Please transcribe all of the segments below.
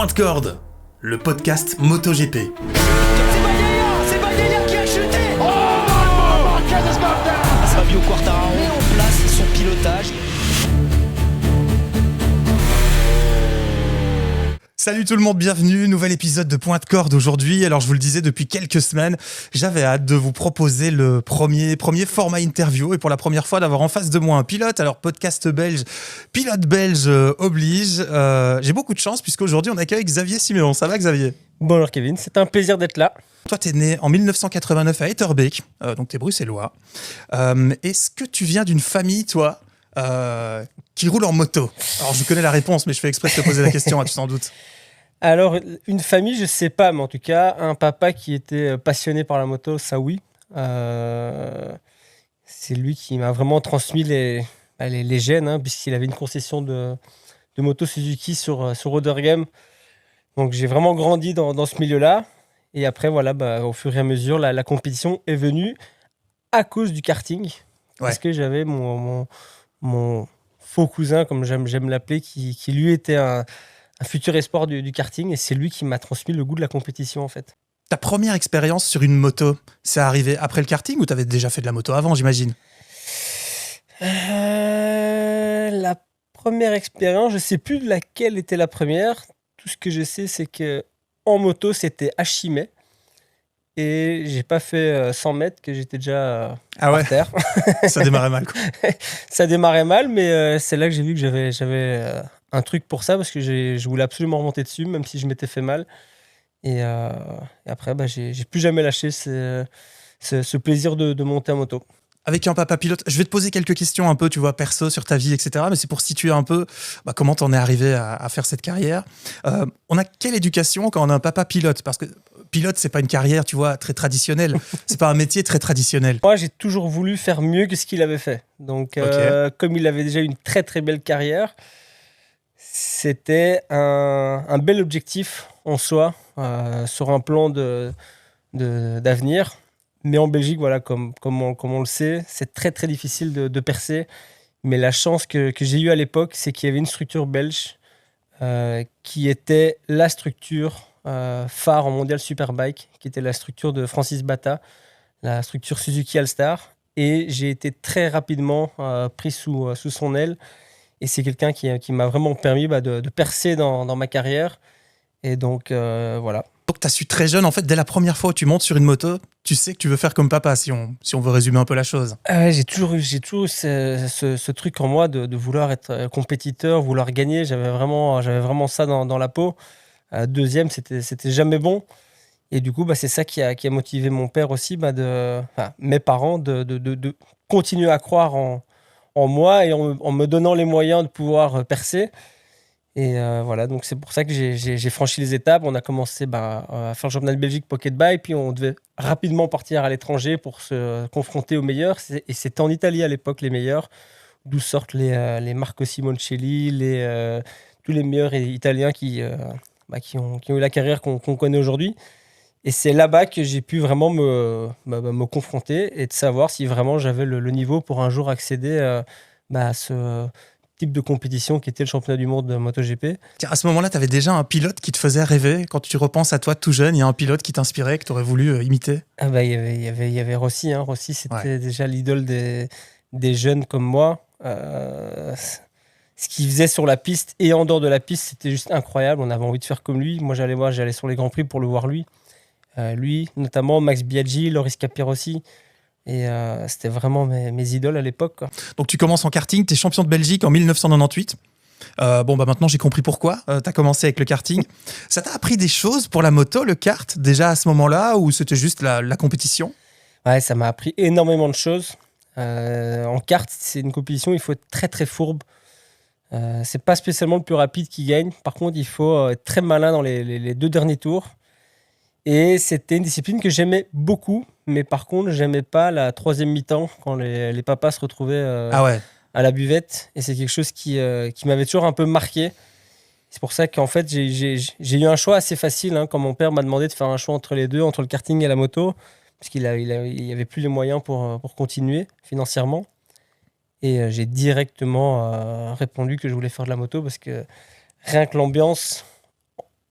Point de corde, le podcast MotoGP. C'est Bagnaia qui a chuté. Fabio Quartararo met en place son pilotage. Salut tout le monde, bienvenue, nouvel épisode de Point de corde aujourd'hui. Alors je vous le disais depuis quelques semaines, j'avais hâte de vous proposer le premier format interview et pour la première fois d'avoir en face de moi un pilote. Alors podcast belge, pilote belge oblige. J'ai beaucoup de chance puisqu'aujourd'hui on accueille Xavier Siméon. Ça va Xavier ? Bonjour Kevin, c'est un plaisir d'être là. Toi t'es né en 1989 à Etterbeek, donc t'es bruxellois. Est-ce que tu viens d'une famille toi qui roule en moto? Alors je connais la réponse mais je fais exprès de te poser la question, tu t'en doutes. Alors, une famille, je sais pas, mais en tout cas, un papa qui était passionné par la moto, ça oui. C'est lui qui m'a vraiment transmis les gènes, hein, puisqu'il avait une concession de moto Suzuki sur Rotterdam. Donc, j'ai vraiment grandi dans ce milieu-là. Et après, voilà, au fur et à mesure, la compétition est venue à cause du karting. Parce que j'avais mon faux cousin, comme j'aime l'appeler, qui lui était un futur espoir du karting, et c'est lui qui m'a transmis le goût de la compétition en fait. Ta première expérience sur une moto, c'est arrivé après le karting ou t'avais déjà fait de la moto avant, j'imagine? La première expérience, je sais plus de laquelle était la première. Tout ce que je sais, c'est que en moto, c'était à Chimay. Et j'ai pas fait 100 mètres que j'étais déjà par terre. Ça démarrait mal, quoi. Ça démarrait mal, mais c'est là que j'ai vu que j'avais un truc pour ça, parce que je voulais absolument remonter dessus, même si je m'étais fait mal. Et après, j'ai plus jamais lâché ce plaisir de monter en moto. Avec un papa pilote, je vais te poser quelques questions un peu, tu vois, perso sur ta vie, etc. Mais c'est pour situer un peu comment t'en es arrivé à faire cette carrière. On a quelle éducation quand on a un papa pilote? Parce que pilote, c'est pas une carrière, tu vois, très traditionnelle. C'est pas un métier très traditionnel. Moi, j'ai toujours voulu faire mieux que ce qu'il avait fait. Donc, comme il avait déjà une très très belle carrière, c'était un bel objectif en soi, sur un plan d'avenir. Mais en Belgique, voilà, comme on le sait, c'est très très difficile de percer. Mais la chance que j'ai eue à l'époque, c'est qu'il y avait une structure belge qui était la structure phare en Mondial Superbike, qui était la structure de Francis Bata, la structure Suzuki All-Star. Et j'ai été très rapidement pris sous son aile. Et c'est quelqu'un qui m'a vraiment permis de percer dans ma carrière. Et donc, voilà. Donc, tu as su très jeune, en fait, dès la première fois où tu montes sur une moto, tu sais que tu veux faire comme papa, si on veut résumer un peu la chose. J'ai toujours eu ce truc en moi de vouloir être compétiteur, vouloir gagner. J'avais vraiment ça dans la peau. Deuxième, c'était jamais bon. Et du coup, c'est ça qui a motivé mon père aussi, mes parents, de continuer à croire en moi et en me donnant les moyens de pouvoir percer. Et voilà, donc c'est pour ça que j'ai franchi les étapes. On a commencé à faire le championnat de Belgique Pocket Bike, puis on devait rapidement partir à l'étranger pour se confronter aux meilleurs. Et c'était en Italie à l'époque, les meilleurs, d'où sortent les Marco Simoncelli, tous les meilleurs Italiens qui ont eu la carrière qu'on connaît aujourd'hui. Et c'est là-bas que j'ai pu vraiment me confronter et de savoir si vraiment j'avais le niveau pour un jour accéder à ce type de compétition qui était le championnat du monde de MotoGP. Tiens, à ce moment-là, tu avais déjà un pilote qui te faisait rêver. Quand tu repenses à toi tout jeune, il y a un pilote qui t'inspirait, que tu aurais voulu imiter? Il y avait Rossi. Hein. Rossi, c'était déjà l'idole des jeunes comme moi. Ce qu'il faisait sur la piste et en dehors de la piste, c'était juste incroyable. On avait envie de faire comme lui. Moi, j'allais sur les Grands Prix pour le voir lui. Lui, notamment Max Biaggi, Loris Capirossi. Et c'était vraiment mes idoles à l'époque, quoi. Donc tu commences en karting, tu es champion de Belgique en 1998. Maintenant j'ai compris pourquoi. Tu as commencé avec le karting. Ça t'a appris des choses pour la moto, le kart, déjà à ce moment-là, ou c'était juste la compétition? Ouais, ça m'a appris énormément de choses. En kart, c'est une compétition, il faut être très très fourbe. C'est pas spécialement le plus rapide qui gagne. Par contre, il faut être très malin dans les deux derniers tours. Et c'était une discipline que j'aimais beaucoup, mais par contre, j'aimais pas la troisième mi-temps quand les papas se retrouvaient à la buvette. Et c'est quelque chose qui m'avait toujours un peu marqué. C'est pour ça qu'en fait, j'ai eu un choix assez facile, hein, quand mon père m'a demandé de faire un choix entre les deux, entre le karting et la moto, parce qu'il y avait plus les moyens pour continuer financièrement. Et j'ai directement répondu que je voulais faire de la moto, parce que rien que l'ambiance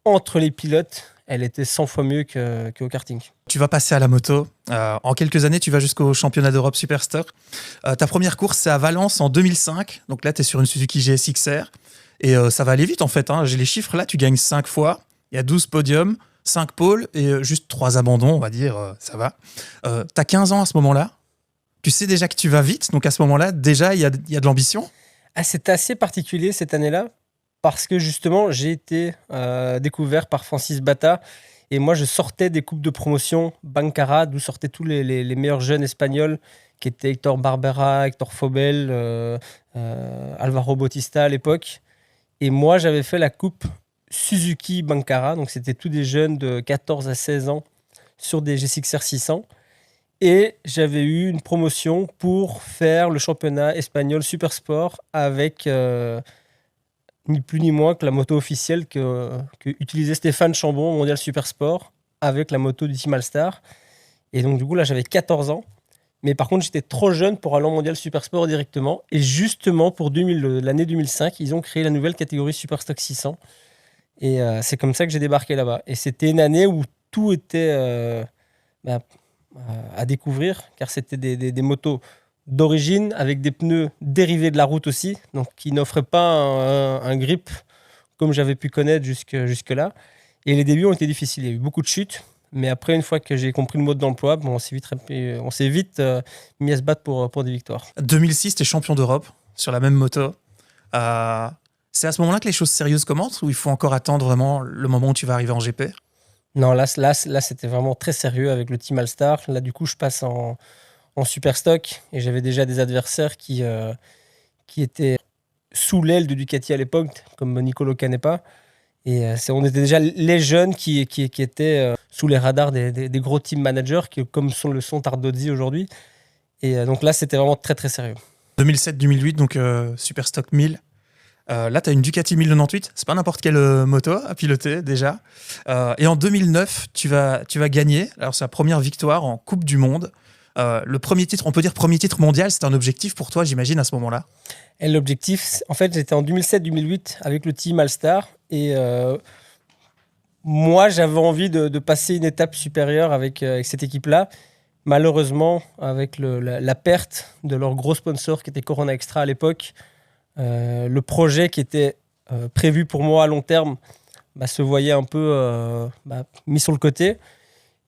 entre les pilotes, elle était 100 fois mieux qu'au karting. Tu vas passer à la moto. En quelques années, tu vas jusqu'au championnat d'Europe Superstock. Ta première course, c'est à Valence en 2005. Donc là, tu es sur une Suzuki GSX-R. Et ça va aller vite, en fait. J'ai les chiffres là. Tu gagnes 5 fois. Il y a 12 podiums, 5 pôles et juste 3 abandons, on va dire. Ça va. Tu as 15 ans à ce moment-là. Tu sais déjà que tu vas vite. Donc à ce moment-là, déjà, il y a de l'ambition. C'était assez particulier cette année-là. Parce que justement, j'ai été découvert par Francis Bata. Et moi, je sortais des coupes de promotion Bancara, d'où sortaient tous les meilleurs jeunes espagnols, qui étaient Héctor Barbera, Héctor Fobel, Alvaro Bautista à l'époque. Et moi, j'avais fait la coupe Suzuki Bancara. Donc, c'était tous des jeunes de 14 à 16 ans sur des GSX-R 600. Et j'avais eu une promotion pour faire le championnat espagnol Supersport avec... ni plus ni moins que la moto officielle que utilisait Stéphane Chambon au Mondial Supersport avec la moto du Team Alstar. Et donc, du coup, là, j'avais 14 ans. Mais par contre, j'étais trop jeune pour aller au Mondial Supersport directement. Et justement, pour l'année 2005, ils ont créé la nouvelle catégorie Superstock 600. Et c'est comme ça que j'ai débarqué là-bas. Et c'était une année où tout était à découvrir, car c'était des motos d'origine, avec des pneus dérivés de la route aussi, donc qui n'offraient pas un grip comme j'avais pu connaître jusque-là. Et les débuts ont été difficiles, il y a eu beaucoup de chutes, mais après, une fois que j'ai compris le mode d'emploi, on s'est vite mis à se battre pour des victoires. 2006, tu es champion d'Europe sur la même moto. C'est à ce moment-là que les choses sérieuses commencent ou il faut encore attendre vraiment le moment où tu vas arriver en GP? Non, là c'était vraiment très sérieux avec le Team Alstar. Là, du coup, je passe en Superstock et j'avais déjà des adversaires qui étaient sous l'aile de Ducati à l'époque, comme Nicolo Canepa. Et on était déjà les jeunes qui étaient sous les radars des gros team managers, comme le sont Tardozzi aujourd'hui. Et donc là, c'était vraiment très, très sérieux. 2007-2008, donc Superstock 1000. Là, tu as une Ducati 1098. C'est pas n'importe quelle moto à piloter déjà. Et en 2009, tu vas gagner. Alors, c'est la première victoire en Coupe du Monde. Le premier titre, on peut dire premier titre mondial, c'est un objectif pour toi, j'imagine, à ce moment-là? Et l'objectif, en fait, j'étais en 2007-2008 avec le team Alstar. Et moi, j'avais envie de passer une étape supérieure avec cette équipe-là. Malheureusement, avec la perte de leur gros sponsor qui était Corona Extra à l'époque, le projet qui était prévu pour moi à long terme se voyait un peu mis sur le côté.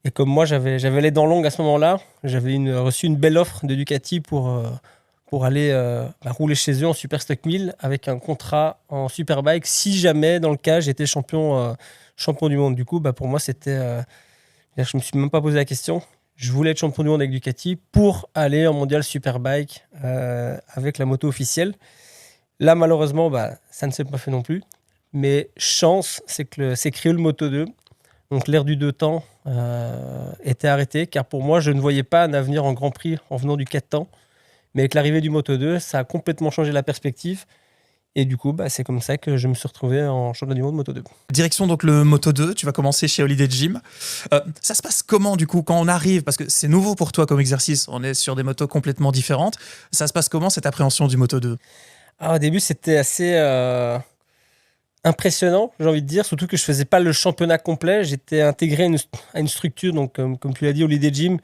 Et comme moi, j'avais les dents longues à ce moment-là, j'avais reçu une belle offre de Ducati pour aller rouler chez eux en Superstock 1000 avec un contrat en Superbike si jamais, dans le cas, j'étais champion du monde. Du coup, pour moi, c'était... je ne me suis même pas posé la question. Je voulais être champion du monde avec Ducati pour aller en mondial Superbike avec la moto officielle. Là, malheureusement, ça ne s'est pas fait non plus. Mais chance, c'est que c'est Creole Moto 2. Donc l'ère du 2 temps était arrêtée, car pour moi, je ne voyais pas un avenir en Grand Prix en venant du 4 temps. Mais avec l'arrivée du Moto 2, ça a complètement changé la perspective. Et du coup, c'est comme ça que je me suis retrouvé en championnat du monde Moto 2. Direction donc le Moto 2, tu vas commencer chez Holiday Gym. Ça se passe comment du coup quand on arrive? Parce que c'est nouveau pour toi comme exercice, on est sur des motos complètement différentes. Ça se passe comment cette appréhension du Moto 2? Au début, c'était assez impressionnant, j'ai envie de dire, surtout que je ne faisais pas le championnat complet. J'étais intégré à une structure, donc, comme tu l'as dit, Holiday Gym,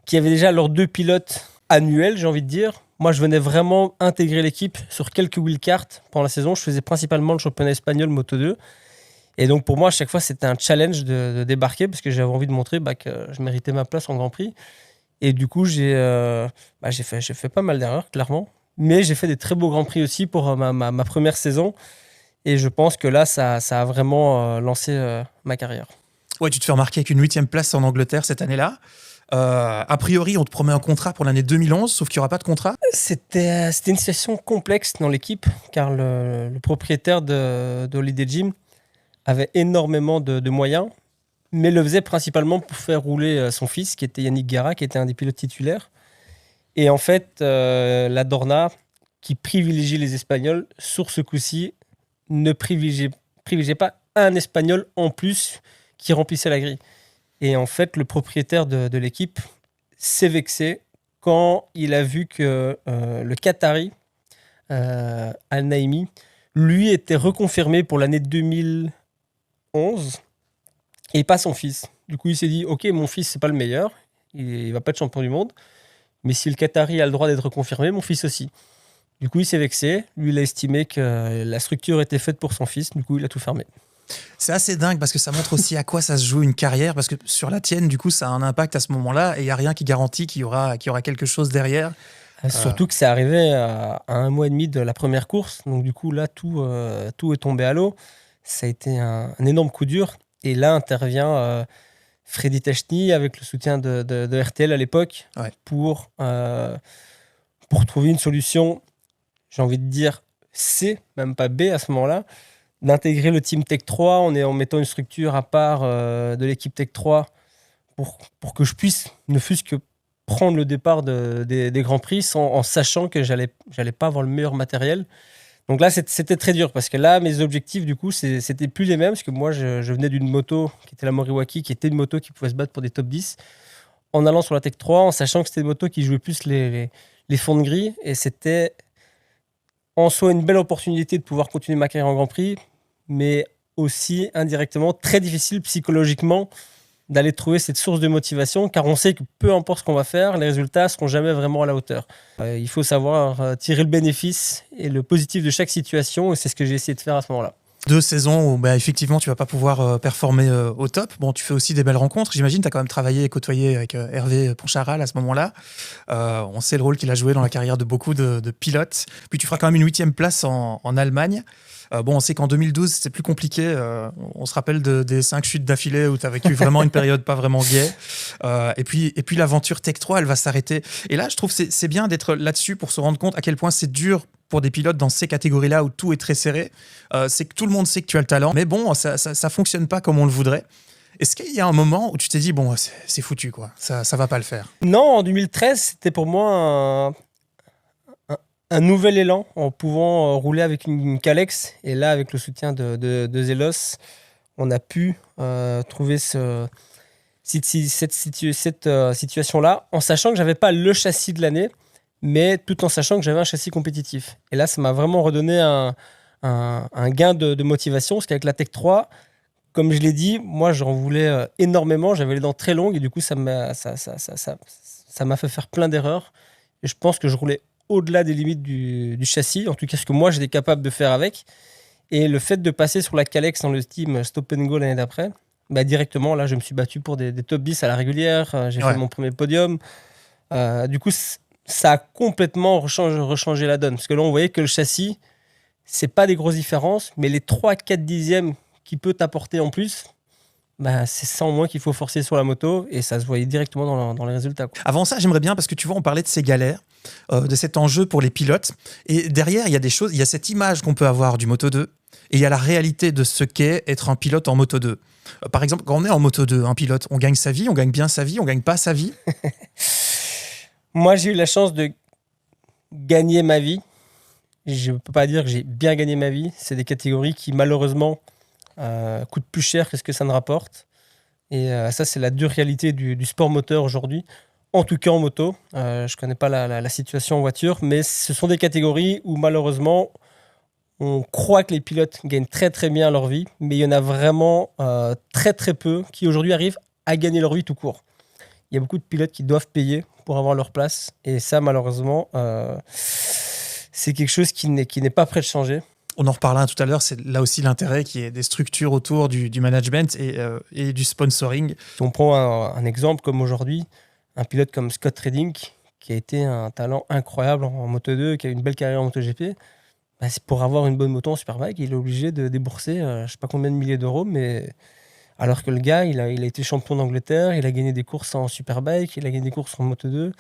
qui avait déjà leurs 2 pilotes annuels, j'ai envie de dire. Moi, je venais vraiment intégrer l'équipe sur quelques wheelcarts pendant la saison. Je faisais principalement le championnat espagnol Moto 2. Et donc, pour moi, à chaque fois, c'était un challenge de débarquer parce que j'avais envie de montrer que je méritais ma place en Grand Prix. Et du coup, j'ai fait pas mal d'erreurs, clairement. Mais j'ai fait des très beaux Grands Prix aussi pour ma première saison. Et je pense que là, ça a vraiment lancé ma carrière. Ouais, tu te fais remarquer avec une 8e place en Angleterre cette année-là. A priori, on te promet un contrat pour l'année 2011, sauf qu'il n'y aura pas de contrat. C'était une situation complexe dans l'équipe, car le propriétaire de Holiday Gym avait énormément de moyens, mais le faisait principalement pour faire rouler son fils, qui était Yannick Gara, qui était un des pilotes titulaires. Et en fait, la Dorna, qui privilégie les Espagnols, sur ce coup-ci, ne privilégiait pas un Espagnol en plus qui remplissait la grille. Et en fait, le propriétaire de l'équipe s'est vexé quand il a vu que le Qatari, Al-Naimi, lui était reconfirmé pour l'année 2011 11 et pas son fils. Du coup, il s'est dit, ok, mon fils, c'est pas le meilleur, il va pas être champion du monde, mais si le Qatari a le droit d'être confirmé, mon fils aussi. Du coup, il s'est vexé. Lui, il a estimé que la structure était faite pour son fils. Du coup, il a tout fermé. C'est assez dingue parce que ça montre aussi à quoi ça se joue une carrière, parce que sur la tienne, du coup, ça a un impact à ce moment-là et il n'y a rien qui garantit qu'il y aura quelque chose derrière. Surtout que c'est arrivé à 1 mois et demi de la première course. Donc, du coup, là, tout est tombé à l'eau. Ça a été un énorme coup dur. Et là intervient Freddy Tachny avec le soutien de RTL à l'époque pour trouver une solution, j'ai envie de dire C, même pas B à ce moment-là, d'intégrer le team Tech 3 en mettant une structure à part de l'équipe Tech 3 pour que je puisse ne fût-ce que prendre le départ des Grands Prix en sachant que j'allais pas avoir le meilleur matériel. Donc là, c'était très dur parce que là, mes objectifs, du coup, c'était plus les mêmes parce que moi, je venais d'une moto qui était la Moriwaki, qui était une moto qui pouvait se battre pour des top 10 en allant sur la Tech 3, en sachant que c'était une moto qui jouait plus les fonds de gris et c'était en soi une belle opportunité de pouvoir continuer ma carrière en Grand Prix, mais aussi indirectement très difficile psychologiquement d'aller trouver cette source de motivation, car on sait que peu importe ce qu'on va faire, les résultats ne seront jamais vraiment à la hauteur. Il faut savoir tirer le bénéfice et le positif de chaque situation, et c'est ce que j'ai essayé de faire à ce moment-là. 2 saisons où effectivement tu vas pas pouvoir performer au top. Bon, tu fais aussi des belles rencontres. J'imagine tu as quand même travaillé et côtoyé avec Hervé Poncharal à ce moment-là. On sait le rôle qu'il a joué dans la carrière de beaucoup de pilotes. Puis tu feras quand même une 8e place en Allemagne. On sait qu'en 2012, c'était plus compliqué. On se rappelle des 5 chutes d'affilée où tu as vécu vraiment une période pas vraiment gaie. Et puis l'aventure Tech 3, elle va s'arrêter. Et là, je trouve que c'est bien d'être là-dessus pour se rendre compte à quel point c'est dur pour des pilotes dans ces catégories-là où tout est très serré. C'est que tout le monde sait que tu as le talent, mais bon, ça fonctionne pas comme on le voudrait. Est-ce qu'il y a un moment où tu t'es dit, bon, c'est foutu, quoi, ça va pas le faire? Non, en 2013, c'était pour moi un nouvel élan en pouvant rouler avec une Kalex. Et là, avec le soutien de Zelos, on a pu trouver cette situation-là, en sachant que j'avais pas le châssis de l'année, mais tout en sachant que j'avais un châssis compétitif. Et là, ça m'a vraiment redonné un gain de motivation, parce qu'avec la Tech 3, comme je l'ai dit, moi, j'en voulais énormément, j'avais les dents très longues, et du coup, ça m'a fait faire plein d'erreurs. Et je pense que je roulais au-delà des limites du châssis, en tout cas ce que moi, j'étais capable de faire avec. Et le fait de passer sur la Kalex dans le team Stop and Go l'année d'après, directement, là, je me suis battu pour des top 10 à la régulière, j'ai fait mon premier podium. Du coup, ça a complètement rechangé la donne. Parce que là, on voyait que le châssis, c'est pas des grosses différences, mais les 3-4 dixièmes qu'il peut t'apporter en plus, c'est ça en moins qu'il faut forcer sur la moto, et ça se voyait directement dans les résultats, quoi. Avant ça, j'aimerais bien, parce que tu vois, on parlait de ces galères, de cet enjeu pour les pilotes, et derrière, il y a des choses, il y a cette image qu'on peut avoir du Moto2, et il y a la réalité de ce qu'est être un pilote en Moto2. Par exemple, quand on est en Moto2, un pilote, on gagne sa vie, on gagne bien sa vie, on gagne pas sa vie. Moi, j'ai eu la chance de gagner ma vie. Je ne peux pas dire que j'ai bien gagné ma vie. C'est des catégories qui, malheureusement, coûtent plus cher que ce que ça ne rapporte. Et ça, c'est la dure réalité du sport moteur aujourd'hui. En tout cas, en moto. Je ne connais pas la situation en voiture, mais ce sont des catégories où, malheureusement, on croit que les pilotes gagnent très, très bien leur vie, mais il y en a vraiment très, très peu qui, aujourd'hui, arrivent à gagner leur vie tout court. Il y a beaucoup de pilotes qui doivent payer pour avoir leur place. Et ça, malheureusement, c'est quelque chose qui n'est pas prêt de changer. On en reparlera tout à l'heure, c'est là aussi l'intérêt qui est des structures autour du management et du sponsoring. Si on prend un exemple comme aujourd'hui, un pilote comme Scott Redding, qui a été un talent incroyable en Moto2, qui a une belle carrière en MotoGP, c'est pour avoir une bonne moto en Superbike, il est obligé de débourser je ne sais pas combien de milliers d'euros, mais alors que le gars, il a été champion d'Angleterre, il a gagné des courses en Superbike, il a gagné des courses en Moto2.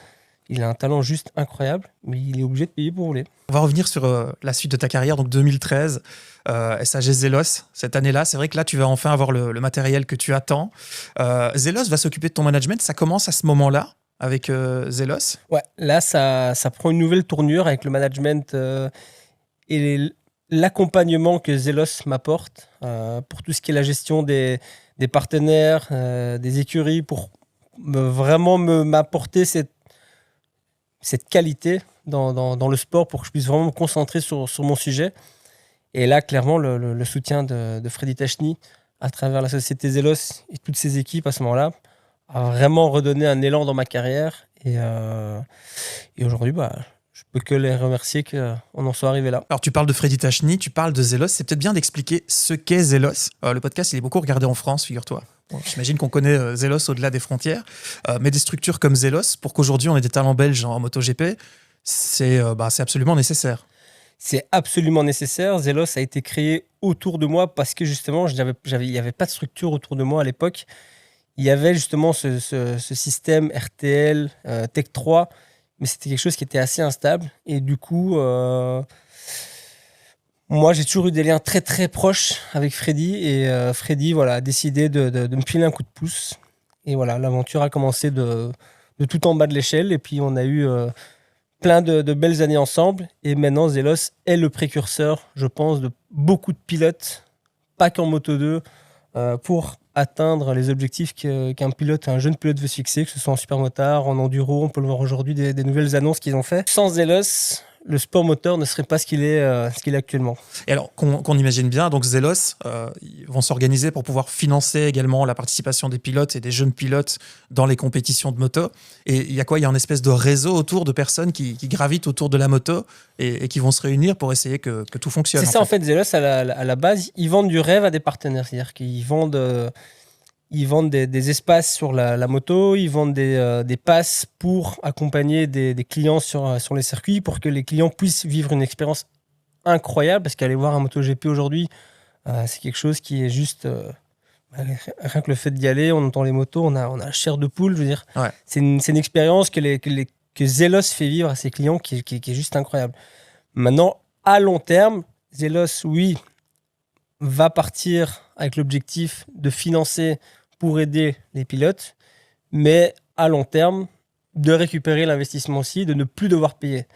Il a un talent juste incroyable, mais il est obligé de payer pour rouler. On va revenir sur la suite de ta carrière, donc 2013, SAG Zelos. Cette année-là, c'est vrai que là, tu vas enfin avoir le matériel que tu attends. Zelos va s'occuper de ton management. Ça commence à ce moment-là avec Zelos. Ouais, là, ça prend une nouvelle tournure avec le management et l'accompagnement que Zelos m'apporte pour tout ce qui est la gestion des partenaires, des écuries, pour vraiment m'apporter cette qualité dans le sport pour que je puisse vraiment me concentrer sur mon sujet. Et là, clairement, le soutien de Freddy Tachny à travers la société Zelos et toutes ces équipes à ce moment-là, a vraiment redonné un élan dans ma carrière. Et aujourd'hui, je peux que les remercier qu'on en soit arrivé là. Alors, tu parles de Freddy Tachny, tu parles de Zelos. C'est peut-être bien d'expliquer ce qu'est Zelos. Le podcast, il est beaucoup regardé en France, figure-toi. Bon, j'imagine qu'on connaît Zelos au-delà des frontières. Mais des structures comme Zelos, pour qu'aujourd'hui on ait des talents belges en MotoGP, c'est absolument nécessaire. C'est absolument nécessaire. Zelos a été créé autour de moi parce que justement, il n'y avait pas de structure autour de moi à l'époque. Il y avait justement ce système RTL, Tech 3, mais c'était quelque chose qui était assez instable. Et du coup, moi, j'ai toujours eu des liens très très proches avec Freddy. Et Freddy a décidé de me filer un coup de pouce. Et voilà, l'aventure a commencé de tout en bas de l'échelle. Et puis, on a eu plein de belles années ensemble. Et maintenant, Zelos est le précurseur, je pense, de beaucoup de pilotes, pas qu'en Moto2, pour atteindre les objectifs qu'un jeune pilote veut se fixer, que ce soit en supermotard, en enduro. On peut le voir aujourd'hui, des nouvelles annonces qu'ils ont fait. Sans Zelos, le sport moteur ne serait pas ce qu'il est actuellement. Et alors, qu'on imagine bien, donc Zelos, ils vont s'organiser pour pouvoir financer également la participation des pilotes et des jeunes pilotes dans les compétitions de moto. Et il y a quoi ? Il y a un espèce de réseau autour de personnes qui gravitent autour de la moto et qui vont se réunir pour essayer que tout fonctionne. C'est ça, en fait, Zelos, à la base, ils vendent du rêve à des partenaires. C'est-à-dire qu'ils vendent... Ils vendent des espaces sur la moto, ils vendent des passes pour accompagner des clients sur les circuits, pour que les clients puissent vivre une expérience incroyable, parce qu'aller voir un MotoGP aujourd'hui, c'est quelque chose qui est juste... rien que le fait d'y aller, on entend les motos, on a la chair de poule, je veux dire. Ouais. C'est une expérience que Zelos fait vivre à ses clients qui est juste incroyable. Maintenant, à long terme, Zelos, oui, va partir avec l'objectif de financer pour aider les pilotes, mais à long terme, de récupérer l'investissement aussi, de ne plus devoir payer.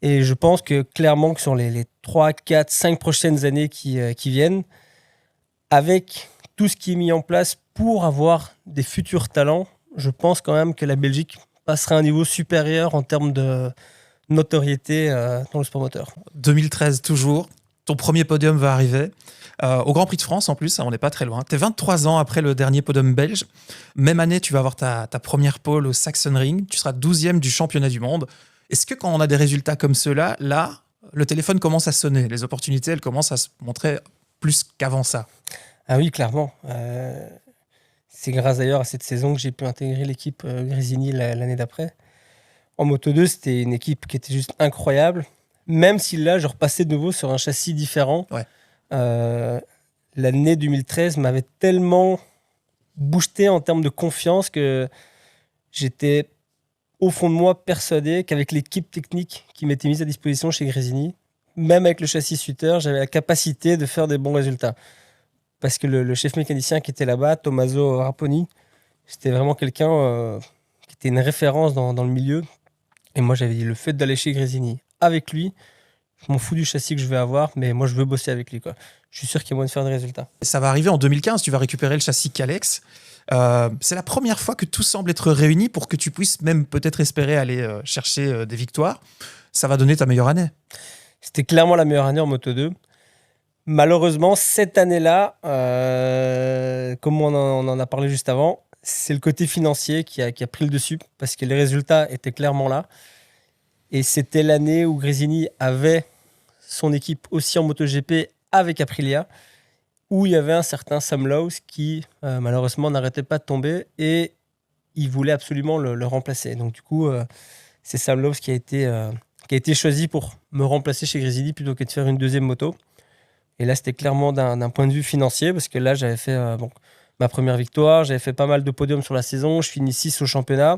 Et je pense que clairement que sur les 3, 4, 5 prochaines années qui viennent, avec tout ce qui est mis en place pour avoir des futurs talents, je pense quand même que la Belgique passera à un niveau supérieur en termes de notoriété dans le sport moteur. 2013 toujours, ton premier podium va arriver. Au Grand Prix de France, en plus, on n'est pas très loin. Tu es 23 ans après le dernier podium belge. Même année, tu vas avoir ta première pole au Sachsenring. Tu seras 12e du championnat du monde. Est-ce que quand on a des résultats comme ceux-là, là, le téléphone commence à sonner, les opportunités, elles commencent à se montrer plus qu'avant ça? Ah oui, clairement. C'est grâce d'ailleurs à cette saison que j'ai pu intégrer l'équipe Grésini l'année d'après. En Moto2, c'était une équipe qui était juste incroyable. Même si là, je repassais de nouveau sur un châssis différent. Ouais. L'année 2013 m'avait tellement boosté en termes de confiance que j'étais au fond de moi persuadé qu'avec l'équipe technique qui m'était mise à disposition chez Grésini, même avec le châssis Sutter, j'avais la capacité de faire des bons résultats. Parce que le chef mécanicien qui était là-bas, Tommaso Raponi, c'était vraiment quelqu'un qui était une référence dans le milieu. Et moi, j'avais dit, le fait d'aller chez Grésini avec lui, je m'en fous du châssis que je vais avoir, mais moi, je veux bosser avec lui, quoi. Je suis sûr qu'il y a moyen de faire des résultats. Ça va arriver en 2015, tu vas récupérer le châssis Kalex. C'est la première fois que tout semble être réuni pour que tu puisses même peut-être espérer aller chercher des victoires. Ça va donner ta meilleure année. C'était clairement la meilleure année en Moto2. Malheureusement, cette année-là, comme on en a parlé juste avant, c'est le côté financier qui a pris le dessus parce que les résultats étaient clairement là. Et c'était l'année où Grésini avait son équipe aussi en MotoGP avec Aprilia, où il y avait un certain Sam Lowes qui, malheureusement, n'arrêtait pas de tomber et il voulait absolument le remplacer. Donc, du coup, c'est Sam Lowes qui a été choisi pour me remplacer chez Grésini plutôt que de faire une deuxième moto. Et là, c'était clairement d'un point de vue financier parce que là, j'avais fait ma première victoire, j'avais fait pas mal de podiums sur la saison, je finis 6 au championnat.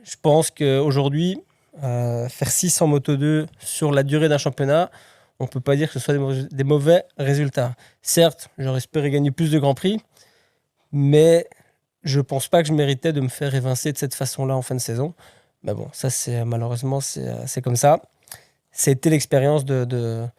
Je pense qu'aujourd'hui, faire 6 en Moto2 sur la durée d'un championnat, on ne peut pas dire que ce soit des mauvais résultats. Certes, j'aurais espéré gagner plus de Grands Prix, mais je ne pense pas que je méritais de me faire évincer de cette façon-là en fin de saison. Mais bon, ça, malheureusement, c'est comme ça. C'était l'expérience de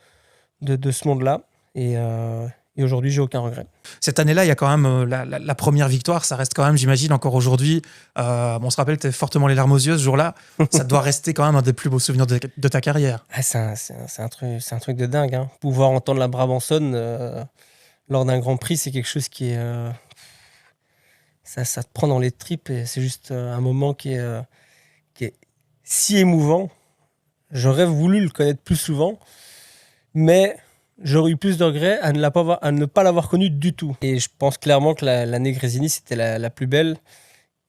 ce monde-là. Et aujourd'hui, j'ai aucun regret. Cette année-là, il y a quand même la première victoire. Ça reste quand même, j'imagine, encore aujourd'hui. On se rappelle, tu es fortement les larmes aux yeux ce jour-là. Ça doit rester quand même un des plus beaux souvenirs de ta carrière. Ah, c'est un truc de dingue. Hein. Pouvoir entendre la Brabançonne lors d'un Grand Prix, c'est quelque chose qui est... ça te prend dans les tripes et c'est juste un moment qui est si émouvant. J'aurais voulu le connaître plus souvent, mais j'aurais eu plus de regrets à ne pas l'avoir connu du tout. Et je pense clairement que l'année Grésini, c'était la plus belle.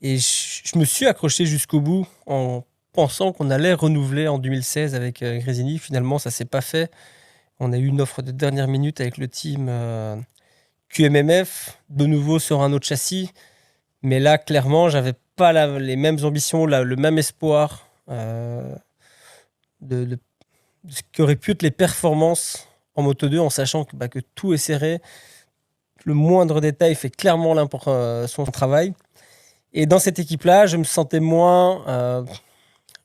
Et je me suis accroché jusqu'au bout en pensant qu'on allait renouveler en 2016 avec Grésini. Finalement, ça ne s'est pas fait. On a eu une offre de dernière minute avec le team QMMF, de nouveau sur un autre châssis. Mais là, clairement, je n'avais pas les mêmes ambitions, le même espoir de ce qu'auraient pu être les performances en Moto 2, en sachant que tout est serré. Le moindre détail fait clairement son travail. Et dans cette équipe-là, je me sentais moins,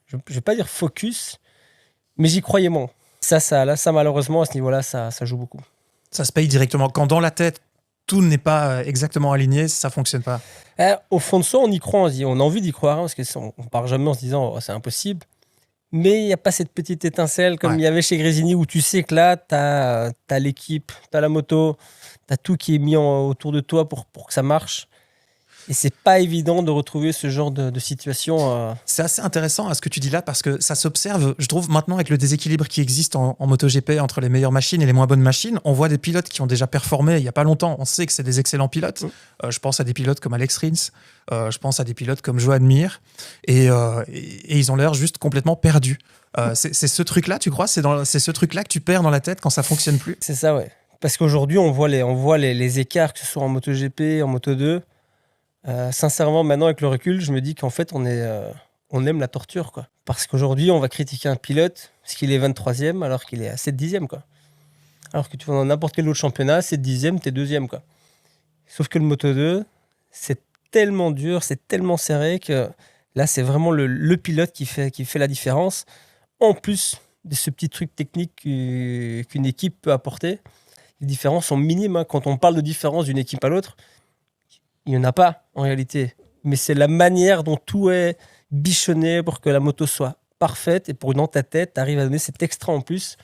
je ne vais pas dire focus, mais j'y croyais moins. Ça, malheureusement, à ce niveau-là, ça joue beaucoup. Ça se paye directement. Quand dans la tête, tout n'est pas exactement aligné, ça ne fonctionne pas. Au fond de soi, on y croit, on a envie d'y croire, parce qu'on ne part jamais en se disant c'est impossible. Mais il n'y a pas cette petite étincelle comme il y avait chez Grésini où tu sais que là, tu as l'équipe, tu as la moto, tu as tout qui est mis autour de toi pour que ça marche. Et c'est pas évident de retrouver ce genre de situation. C'est assez intéressant à ce que tu dis là parce que ça s'observe, je trouve, maintenant avec le déséquilibre qui existe en MotoGP entre les meilleures machines et les moins bonnes machines. On voit des pilotes qui ont déjà performé il n'y a pas longtemps. On sait que c'est des excellents pilotes. Je pense à des pilotes comme Alex Rins. Je pense à des pilotes comme Joan Mir. Et ils ont l'air juste complètement perdus. C'est ce truc-là, tu crois? C'est ce truc-là que tu perds dans la tête quand ça fonctionne plus? C'est ça, ouais. Parce qu'aujourd'hui, on voit les écarts, que ce soit en MotoGP, en Moto 2. Sincèrement, maintenant, avec le recul, je me dis qu'en fait, on aime la torture, quoi. Parce qu'aujourd'hui, on va critiquer un pilote parce qu'il est 23e alors qu'il est à 7 dixièmes, quoi. Alors que tu vas dans n'importe quel autre championnat, 7 dixièmes, t'es 2e, quoi. Sauf que le Moto 2, c'est tellement dur, c'est tellement serré que là, c'est vraiment le pilote qui fait la différence. En plus de ce petit truc technique qu'une équipe peut apporter, les différences sont minimes, hein. Quand on parle de différence d'une équipe à l'autre, il n'y en a pas en réalité. Mais c'est la manière dont tout est bichonné pour que la moto soit parfaite et pour que dans ta tête, tu arrives à donner cet extra en plus.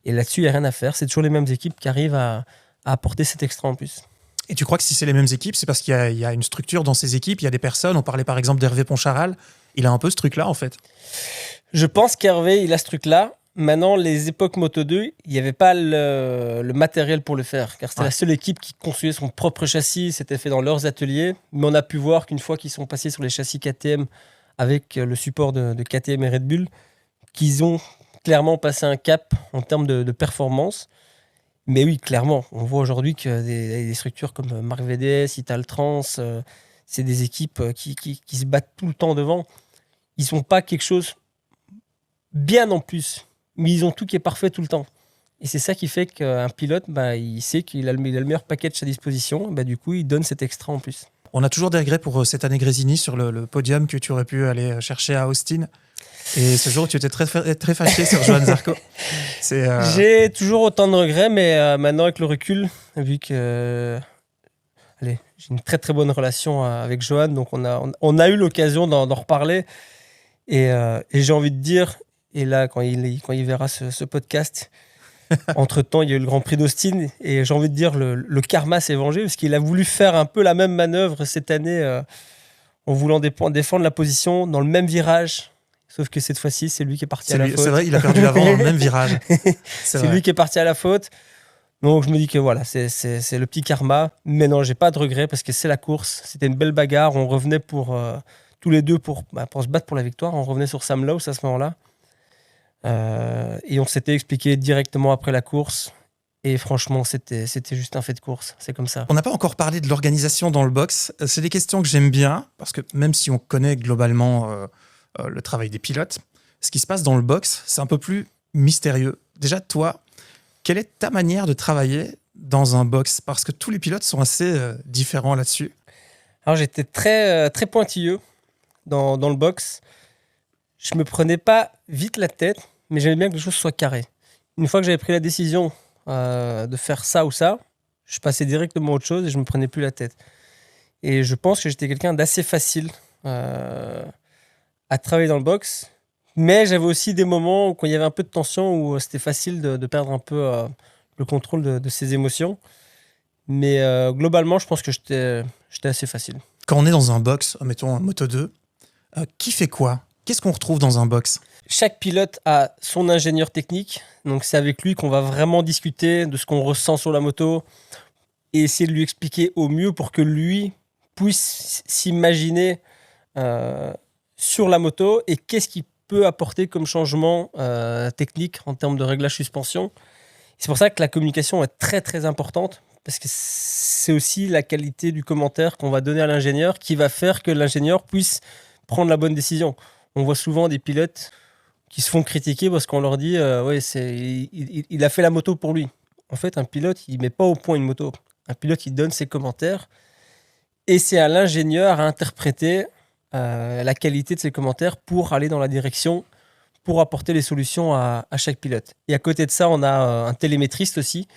Et là-dessus, il n'y a rien à faire. C'est toujours les mêmes équipes qui arrivent à apporter cet extra en plus. Et tu crois que si c'est les mêmes équipes, c'est parce qu'il y a une structure dans ces équipes, il y a des personnes, on parlait par exemple d'Hervé Poncharal, il a un peu ce truc-là en fait. Je pense qu'Hervé, il a ce truc-là. Maintenant, les époques Moto 2, il n'y avait pas le matériel pour le faire, car c'était la seule équipe qui construisait son propre châssis, c'était fait dans leurs ateliers. Mais on a pu voir qu'une fois qu'ils sont passés sur les châssis KTM avec le support de KTM et Red Bull, qu'ils ont clairement passé un cap en termes de performance. Mais oui, clairement, on voit aujourd'hui que des structures comme Marc VDS, Italtrans, c'est des équipes qui se battent tout le temps devant. Ils n'ont pas quelque chose bien en plus, mais ils ont tout qui est parfait tout le temps. Et c'est ça qui fait qu'un pilote, il sait qu'il a le meilleur package à disposition. Du coup, il donne cet extra en plus. On a toujours des regrets pour cette année Grésini sur le podium que tu aurais pu aller chercher à Austin. Et ce jour, tu étais très fâché sur Johan Zarco. J'ai toujours autant de regrets, mais maintenant, avec le recul, vu que j'ai une très très bonne relation avec Johan, donc on a eu l'occasion d'en reparler. Et j'ai envie de dire, et là, quand il verra ce podcast, entre-temps, il y a eu le Grand Prix d'Austin, et j'ai envie de dire, le karma s'est vengé, parce qu'il a voulu faire un peu la même manœuvre cette année, en voulant défendre la position dans le même virage. Sauf que cette fois-ci, c'est lui qui est parti à la faute. C'est vrai, il a perdu l'avant dans le même virage. C'est lui qui est parti à la faute. Donc je me dis que voilà, c'est le petit karma. Mais non, j'ai pas de regrets parce que c'est la course. C'était une belle bagarre. On revenait tous les deux pour se battre pour la victoire. On revenait sur Sam Lowes à ce moment-là. Et on s'était expliqué directement après la course. Et franchement, c'était juste un fait de course. C'est comme ça. On n'a pas encore parlé de l'organisation dans le box. C'est des questions que j'aime bien parce que même si on connaît globalement le travail des pilotes, ce qui se passe dans le box, c'est un peu plus mystérieux. Déjà, toi, quelle est ta manière de travailler dans un box? Parce que tous les pilotes sont assez différents là-dessus. Alors, j'étais très, très pointilleux dans le box. Je me prenais pas vite la tête, mais j'aimais bien que les choses soient carrées. Une fois que j'avais pris la décision de faire ça ou ça, je passais directement à autre chose et je me prenais plus la tête. Et je pense que j'étais quelqu'un d'assez facile à travailler dans le box, mais j'avais aussi des moments où quand il y avait un peu de tension où c'était facile de perdre un peu le contrôle de ses émotions. Mais globalement, je pense que j'étais assez facile. Quand on est dans un box, mettons un Moto 2, qui fait quoi? Qu'est-ce qu'on retrouve dans un box? Chaque pilote a son ingénieur technique. Donc, c'est avec lui qu'on va vraiment discuter de ce qu'on ressent sur la moto et essayer de lui expliquer au mieux pour que lui puisse s'imaginer sur la moto et qu'est-ce qu'il peut apporter comme changement technique en termes de réglage suspension. C'est pour ça que la communication est très, très importante parce que c'est aussi la qualité du commentaire qu'on va donner à l'ingénieur qui va faire que l'ingénieur puisse prendre la bonne décision. On voit souvent des pilotes qui se font critiquer parce qu'on leur dit ouais, il a fait la moto pour lui. En fait, un pilote, il ne met pas au point une moto. Un pilote, il donne ses commentaires et c'est à l'ingénieur à interpréter la qualité de ses commentaires pour aller dans la direction, pour apporter les solutions à chaque pilote. Et à côté de ça, on a un télémétriste aussi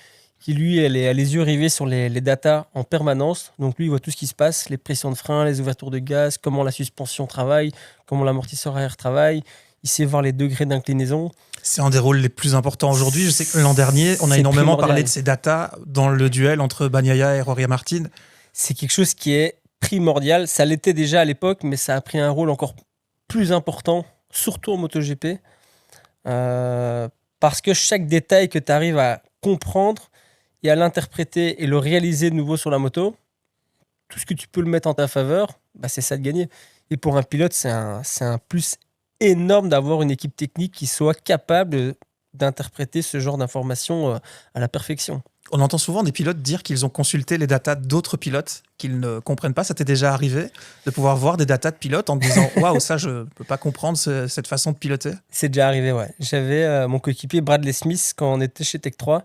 qui, lui, a les yeux rivés sur les datas en permanence. Donc, lui, il voit tout ce qui se passe, les pressions de frein, les ouvertures de gaz, comment la suspension travaille, comment l'amortisseur arrière travaille. Il sait voir les degrés d'inclinaison. C'est un des rôles les plus importants aujourd'hui. Je sais que l'an dernier, on a énormément parlé de ces datas dans le duel entre Bagnaia et Jorge Martin. C'est quelque chose qui est primordial. Ça l'était déjà à l'époque, mais ça a pris un rôle encore plus important, surtout en MotoGP. Parce que chaque détail que tu arrives à comprendre et à l'interpréter et le réaliser de nouveau sur la moto, tout ce que tu peux le mettre en ta faveur, bah c'est ça de gagner. Et pour un pilote, c'est un plus énorme d'avoir une équipe technique qui soit capable d'interpréter ce genre d'informations à la perfection. On entend souvent des pilotes dire qu'ils ont consulté les datas d'autres pilotes qu'ils ne comprennent pas. Ça t'est déjà arrivé de pouvoir voir des datas de pilotes en te disant « Waouh, ça, je ne peux pas comprendre cette façon de piloter ». C'est déjà arrivé, ouais. J'avais mon coéquipier Bradley Smith quand on était chez Tech 3.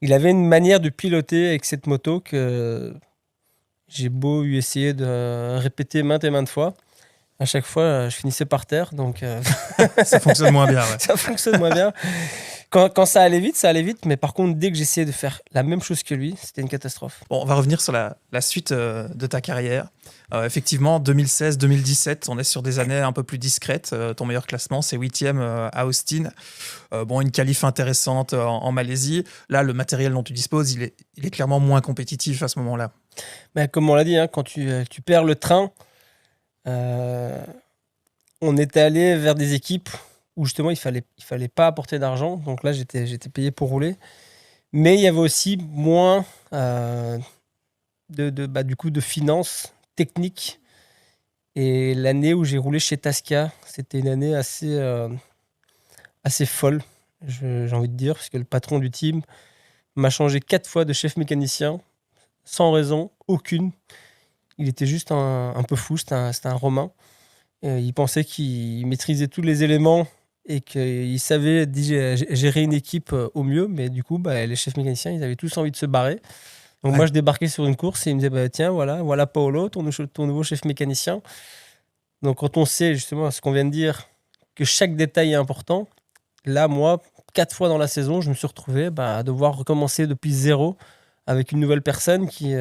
Il avait une manière de piloter avec cette moto que j'ai beau lui essayer de répéter maintes et maintes fois. À chaque fois, je finissais par terre. Donc ça fonctionne moins bien. Ouais. Ça fonctionne moins bien. Quand ça allait vite. Mais par contre, dès que j'essayais de faire la même chose que lui, c'était une catastrophe. Bon, on va revenir sur la suite de ta carrière. Effectivement, 2016-2017, on est sur des années un peu plus discrètes. Ton meilleur classement, c'est 8e à Austin. Bon, une qualif intéressante en Malaisie. Là, le matériel dont tu disposes, il est clairement moins compétitif à ce moment-là. Mais comme on l'a dit, hein, quand tu perds le train, on était allé vers des équipes où justement il fallait pas apporter d'argent. Donc là, j'étais payé pour rouler. Mais il y avait aussi moins du coup, de finances techniques. Et l'année où j'ai roulé chez Tasca, c'était une année assez folle, j'ai envie de dire, parce que le patron du team m'a changé 4 fois de chef mécanicien, sans raison aucune. Il était juste un peu fou, c'était un Romain. Il pensait qu'il maîtrisait tous les éléments et qu'il savait gérer une équipe au mieux. Mais du coup, les chefs mécaniciens, ils avaient tous envie de se barrer. Donc moi, je débarquais sur une course et il me disait tiens, voilà Paolo, ton nouveau chef mécanicien. Donc quand on sait justement ce qu'on vient de dire, que chaque détail est important, là, moi, 4 fois dans la saison, je me suis retrouvé à devoir recommencer depuis zéro avec une nouvelle personne qui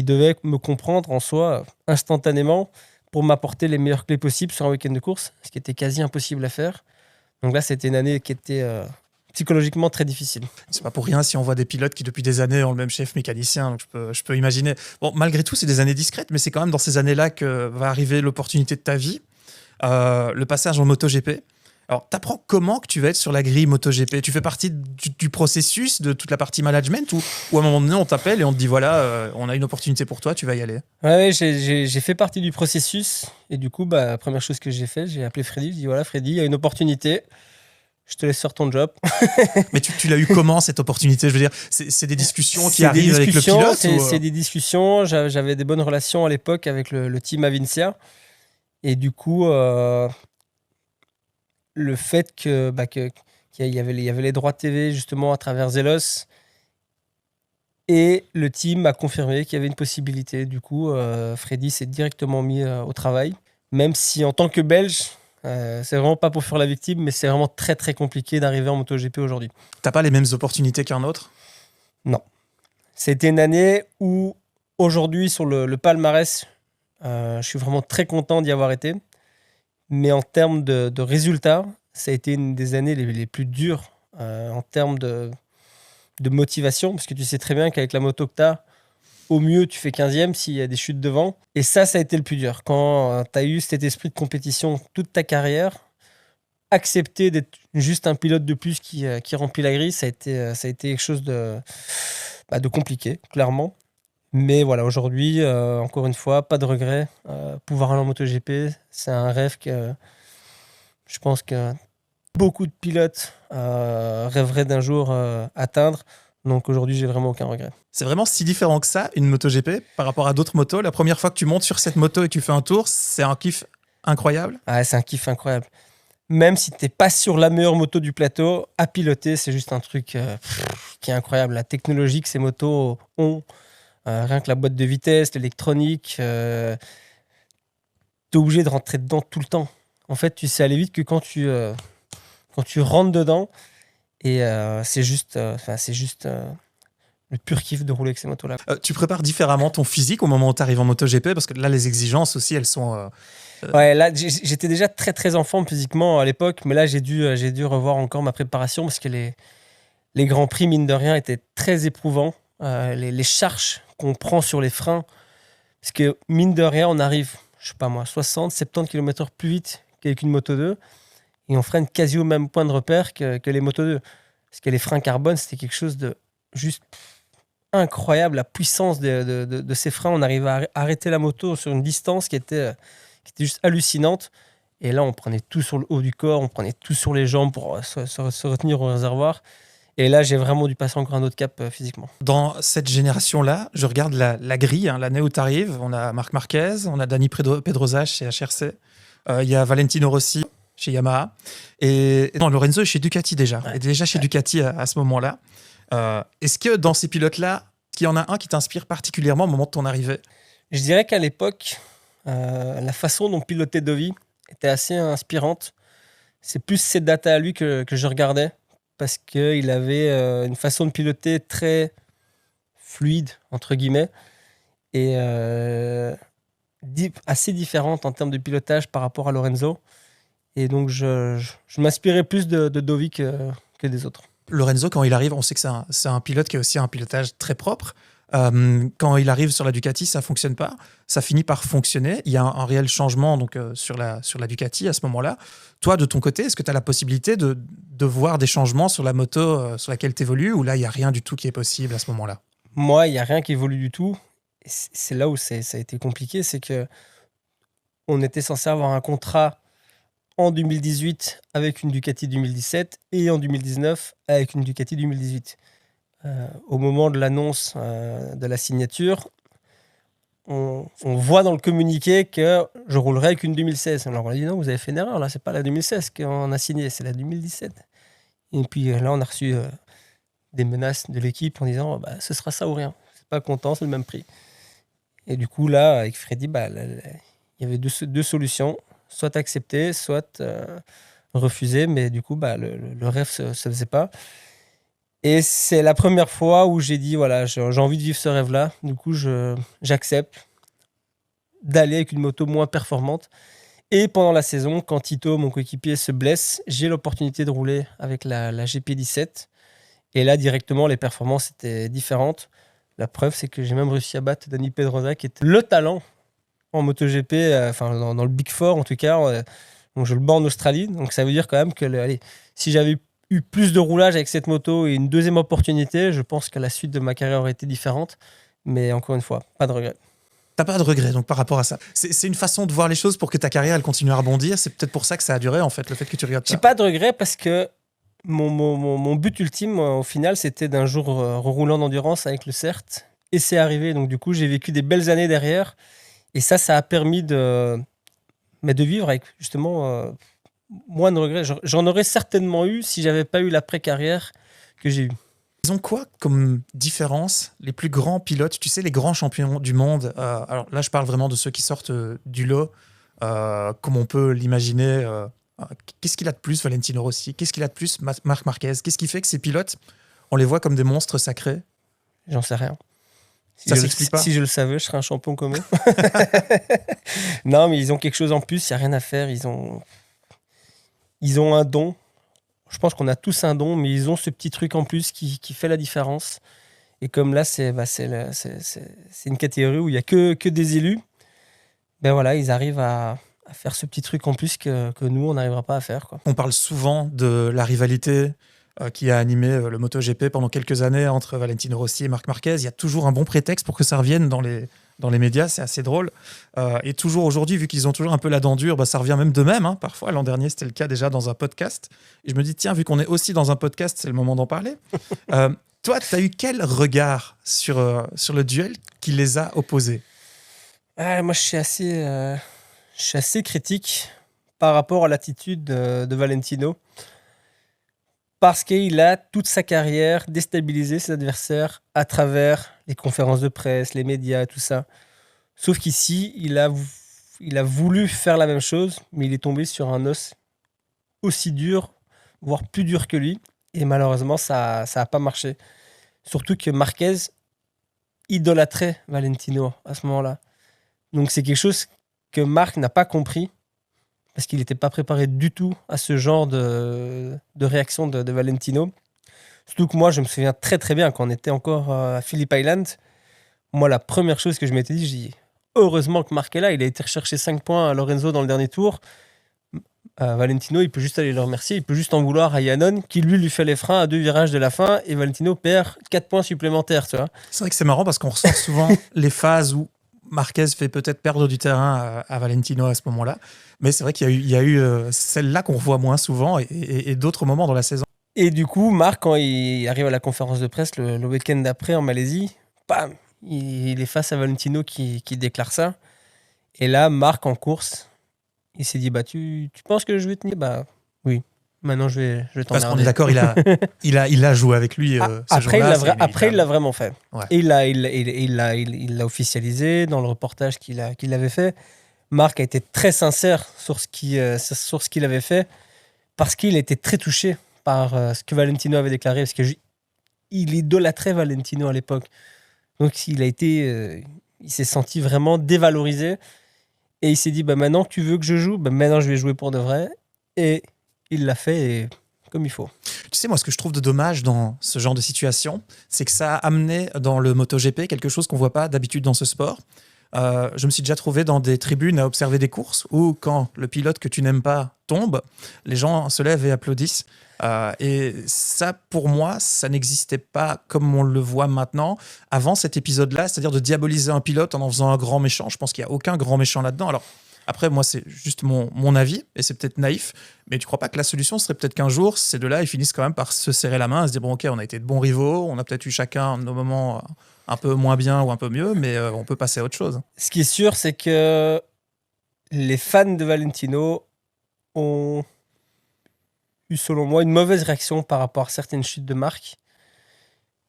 devait me comprendre en soi instantanément pour m'apporter les meilleures clés possibles sur un week-end de course, ce qui était quasi impossible à faire. Donc là, c'était une année qui était psychologiquement très difficile. C'est pas pour rien si on voit des pilotes qui, depuis des années, ont le même chef mécanicien. Donc je peux imaginer. Bon, malgré tout, c'est des années discrètes, mais c'est quand même dans ces années-là que va arriver l'opportunité de ta vie, le passage en MotoGP. Alors, t'apprends comment que tu vas être sur la grille MotoGP? Tu fais partie du processus, de toute la partie management, ou à un moment donné, on t'appelle et on te dit voilà, on a une opportunité pour toi, tu vas y aller? Ouais, j'ai fait partie du processus. Et du coup, la première chose que j'ai fait, j'ai appelé Freddy. Je dis voilà, Freddy, il y a une opportunité. Je te laisse faire ton job. Mais tu l'as eu comment, cette opportunité? Je veux dire, c'est des discussions qui arrivent avec le pilote? C'est des discussions. J'avais des bonnes relations à l'époque avec le team Avincia. Et du coup, le fait qu'il y avait les droits TV justement à travers Zelos, et le team a confirmé qu'il y avait une possibilité. Du coup, Freddy s'est directement mis au travail. Même si en tant que Belge, c'est vraiment pas pour faire la victime, mais c'est vraiment très très compliqué d'arriver en MotoGP aujourd'hui. T'as pas les mêmes opportunités qu'un autre? Non. C'était une année où aujourd'hui sur le palmarès, je suis vraiment très content d'y avoir été. Mais en termes de résultats, ça a été une des années les plus dures en termes de de motivation, parce que tu sais très bien qu'avec la moto que tu as, au mieux, tu fais 15e s'il y a des chutes devant. Et ça a été le plus dur. Quand tu as eu cet esprit de compétition toute ta carrière, accepter d'être juste un pilote de plus qui remplit la grille, ça a été quelque chose de compliqué, clairement. Mais voilà, aujourd'hui, encore une fois, pas de regret. Pouvoir aller en MotoGP, c'est un rêve que je pense que beaucoup de pilotes rêveraient d'un jour atteindre. Donc aujourd'hui, j'ai vraiment aucun regret. C'est vraiment si différent que ça, une MotoGP, par rapport à d'autres motos. La première fois que tu montes sur cette moto et que tu fais un tour, c'est un kiff incroyable. Ah, c'est un kiff incroyable. Même si tu n'es pas sur la meilleure moto du plateau, à piloter, c'est juste un truc qui est incroyable. La technologie que ces motos ont, rien que la boîte de vitesse, l'électronique, tu es obligé de rentrer dedans tout le temps. En fait, tu sais aller vite que quand tu rentres dedans. Et c'est juste le pur kiff de rouler avec ces motos-là. Tu prépares différemment ton physique au moment où tu arrives en MotoGP, parce que là, les exigences aussi, elles sont... Ouais, là, j'étais déjà très, très en forme physiquement à l'époque, mais là, j'ai dû revoir encore ma préparation parce que les Grands Prix, mine de rien, étaient très éprouvants. Les charges qu'on prend sur les freins, parce que, mine de rien, on arrive, je sais pas moi, 60, 70 km/h plus vite qu'avec une Moto 2, et on freine quasi au même point de repère que les Moto 2. Parce que les freins carbone, c'était quelque chose de juste incroyable. La puissance de ces freins, on arrivait à arrêter la moto sur une distance qui était juste hallucinante. Et là, on prenait tout sur le haut du corps, on prenait tout sur les jambes pour se retenir au réservoir. Et là, j'ai vraiment dû passer encore un autre cap physiquement. Dans cette génération-là, je regarde la grille, l'année où tu arrives. On a Marc Marquez, on a Dani Pedrosa chez HRC, il y a Valentino Rossi chez Yamaha. Et non, Lorenzo est chez Ducati déjà. Ouais. Et déjà chez Ducati à ce moment-là. Est-ce que dans ces pilotes-là, il y en a un qui t'inspire particulièrement au moment de ton arrivée? Je dirais qu'à l'époque, la façon dont pilotait Dovi était assez inspirante. C'est plus ses datas à lui que je regardais, parce qu'il avait une façon de piloter très fluide, entre guillemets, et assez différente en termes de pilotage par rapport à Lorenzo. Et donc, je m'inspirais plus de Dovi que des autres. Lorenzo, quand il arrive, on sait que c'est un pilote qui a aussi un pilotage très propre. Quand il arrive sur la Ducati, ça ne fonctionne pas. Ça finit par fonctionner. Il y a un réel changement donc, sur la Ducati à ce moment-là. Toi, de ton côté, est-ce que tu as la possibilité de voir des changements sur la moto sur laquelle tu évolues, ou là, il n'y a rien du tout qui est possible à ce moment-là? Moi, il n'y a rien qui évolue du tout. Et c'est là où ça a été compliqué, c'est qu'on était censé avoir un contrat en 2018 avec une Ducati 2017 et en 2019 avec une Ducati 2018. Au moment de l'annonce de la signature, on voit dans le communiqué que je roulerai avec une 2016. Alors on a dit non, vous avez fait une erreur, là, c'est pas la 2016 qu'on a signée, c'est la 2017. Et puis là, on a reçu des menaces de l'équipe en disant ce sera ça ou rien. C'est pas content, c'est le même prix. Et du coup, là, avec Freddy, il y avait deux solutions. Soit accepter, soit refuser. Mais du coup, le rêve se faisait pas. Et c'est la première fois où j'ai dit, voilà, j'ai envie de vivre ce rêve-là. Du coup, j'accepte d'aller avec une moto moins performante. Et pendant la saison, quand Tito, mon coéquipier, se blesse, j'ai l'opportunité de rouler avec la GP17. Et là, directement, les performances étaient différentes. La preuve, c'est que j'ai même réussi à battre Dani Pedrosa, qui était le talent en MotoGP, dans le Big Four en tout cas. Donc je le bats en Australie. Donc ça veut dire quand même que si j'avais eu plus de roulage avec cette moto et une deuxième opportunité, je pense que la suite de ma carrière aurait été différente. Mais encore une fois, pas de regret. T'as pas de regret donc par rapport à ça. C'est une façon de voir les choses pour que ta carrière elle continue à rebondir. C'est peut-être pour ça que ça a duré en fait, le fait que tu regardes ça. J'ai pas de regret parce que mon but ultime au final, c'était d'un jour rerouler en endurance avec le CERT. Et c'est arrivé. Donc du coup, j'ai vécu des belles années derrière. Et ça a permis de vivre avec justement moins de regrets. J'en aurais certainement eu si j'avais pas eu l'après-carrière que j'ai eue. Ils ont quoi comme différence, les plus grands pilotes, tu sais, les grands champions du monde? Alors là, je parle vraiment de ceux qui sortent du lot, comme on peut l'imaginer. Qu'est-ce qu'il a de plus, Valentino Rossi? Qu'est-ce qu'il a de plus, Marc Marquez? Qu'est-ce qui fait que ces pilotes, on les voit comme des monstres sacrés? J'en sais rien. Ça s'explique pas. Si je le savais, je serais un champion comme eux. Non, mais ils ont quelque chose en plus, il n'y a rien à faire. Ils ont un don. je pense qu'on a tous un don, mais ils ont ce petit truc en plus qui fait la différence. Et comme là, c'est une catégorie où il n'y a que des élus, ben voilà, ils arrivent à faire ce petit truc en plus que nous, on n'arrivera pas à faire, quoi. On parle souvent de la rivalité qui a animé le MotoGP pendant quelques années entre Valentino Rossi et Marc Marquez. Il y a toujours un bon prétexte pour que ça revienne dans les médias, c'est assez drôle. Et toujours aujourd'hui, vu qu'ils ont toujours un peu la dent dure, ça revient même d'eux-mêmes. Hein. Parfois, l'an dernier, c'était le cas déjà dans un podcast. Et je me dis, tiens, vu qu'on est aussi dans un podcast, c'est le moment d'en parler. Toi, tu as eu quel regard sur le duel qui les a opposés? Moi, je suis assez critique par rapport à l'attitude de Valentino. Parce qu'il a toute sa carrière déstabilisé ses adversaires à travers les conférences de presse, les médias, tout ça. Sauf qu'ici, il a voulu faire la même chose, mais il est tombé sur un os aussi dur, voire plus dur que lui. Et malheureusement, ça n'a pas marché. Surtout que Marquez idolâtrait Valentino à ce moment-là. Donc c'est quelque chose que Marc n'a pas compris, parce qu'il n'était pas préparé du tout à ce genre de réaction de Valentino. Surtout que moi, je me souviens très très bien, quand on était encore à Phillip Island, moi, la première chose que je m'étais dit, j'ai dit, heureusement que Marc est là, il a été rechercher 5 points à Lorenzo dans le dernier tour. Valentino, il peut juste aller le remercier, il peut juste en vouloir à Yannon, qui lui fait les freins à 2 virages de la fin, et Valentino perd 4 points supplémentaires, tu vois. C'est vrai que c'est marrant parce qu'on ressent souvent les phases où Marquez fait peut-être perdre du terrain à Valentino à ce moment-là. Mais c'est vrai qu'il y a eu celle-là qu'on revoit moins souvent et d'autres moments dans la saison. Et du coup, Marc, quand il arrive à la conférence de presse le week-end d'après en Malaisie, bam, il est face à Valentino qui déclare ça. Et là, Marc en course, il s'est dit, tu penses que je vais tenir? Oui, maintenant je vais t'emmerder. Parce qu'on est d'accord, il a joué avec lui ce jour-là. Après, il l'a vraiment fait. Ouais. Et il l'a officialisé dans le reportage qu'il avait fait. Marc a été très sincère sur ce qu'il avait fait, parce qu'il était très touché par ce que Valentino avait déclaré, parce qu'il idolâtrait Valentino à l'époque. Donc il s'est senti vraiment dévalorisé, et il s'est dit, maintenant que tu veux que je joue, maintenant je vais jouer pour de vrai. Et il l'a fait, et comme il faut. Tu sais, moi, ce que je trouve de dommage dans ce genre de situation, c'est que ça a amené dans le MotoGP quelque chose qu'on ne voit pas d'habitude dans ce sport. Je me suis déjà trouvé dans des tribunes à observer des courses où, quand le pilote que tu n'aimes pas tombe, les gens se lèvent et applaudissent. Et ça, pour moi, ça n'existait pas comme on le voit maintenant. Avant cet épisode-là, c'est-à-dire de diaboliser un pilote en faisant un grand méchant, je pense qu'il n'y a aucun grand méchant là-dedans. Alors, après, moi, c'est juste mon avis, et c'est peut-être naïf, mais tu crois pas que la solution serait peut-être qu'un jour, ces deux-là, ils finissent quand même par se serrer la main et se dire, bon, ok, on a été de bons rivaux, on a peut-être eu chacun nos moments un peu moins bien ou un peu mieux, mais on peut passer à autre chose. Ce qui est sûr, c'est que les fans de Valentino ont eu, selon moi, une mauvaise réaction par rapport à certaines chutes de Marc.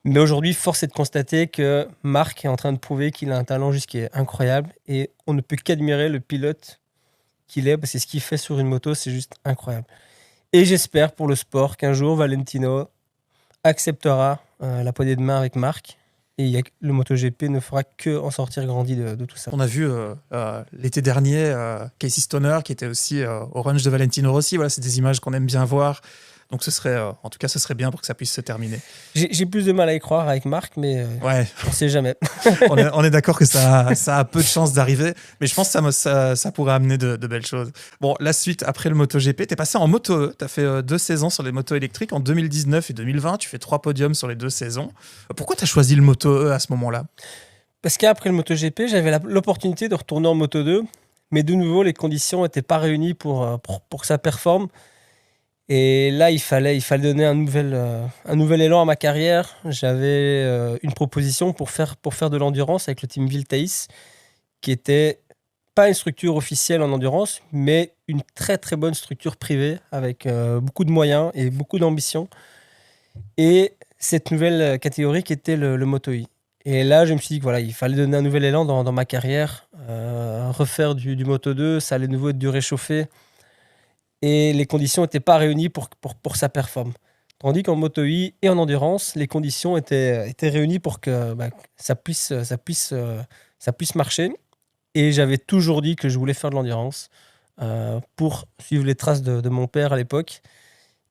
Mais aujourd'hui, force est de constater que Marc est en train de prouver qu'il a un talent juste qui est incroyable, et on ne peut qu'admirer le pilote qu'il est, parce que ce qu'il fait sur une moto, c'est juste incroyable. Et j'espère pour le sport qu'un jour, Valentino acceptera la poignée de main avec Marc, et le MotoGP ne fera que en sortir grandi de tout ça. On a vu l'été dernier Casey Stoner, qui était aussi au range de Valentino Rossi. Voilà, c'est des images qu'on aime bien voir. Donc ce serait bien pour que ça puisse se terminer. J'ai plus de mal à y croire avec Marc, mais ouais. On ne sait jamais. on est d'accord que ça a peu de chances d'arriver, mais je pense que ça pourrait amener de belles choses. Bon, la suite, après le MotoGP, tu es passé en Moto E. Tu as fait 2 saisons sur les motos électriques en 2019 et 2020. Tu fais 3 podiums sur les 2 saisons. Pourquoi tu as choisi le Moto E à ce moment-là? Parce qu'après le MotoGP, j'avais l'opportunité de retourner en Moto 2, mais de nouveau, les conditions n'étaient pas réunies pour que ça performe. Et là, il fallait donner un nouvel élan à ma carrière. J'avais une proposition pour faire de l'endurance avec le team Viltaïs, qui était pas une structure officielle en endurance, mais une très très bonne structure privée avec beaucoup de moyens et beaucoup d'ambition. Et cette nouvelle catégorie qui était le Moto E. Et là, je me suis dit que voilà, il fallait donner un nouvel élan dans ma carrière, refaire du Moto 2, ça allait de nouveau être du réchauffé. Et les conditions n'étaient pas réunies pour que ça performe. Tandis qu'en Moto E et en endurance, les conditions étaient réunies pour que ça puisse marcher. Et j'avais toujours dit que je voulais faire de l'endurance pour suivre les traces de mon père à l'époque.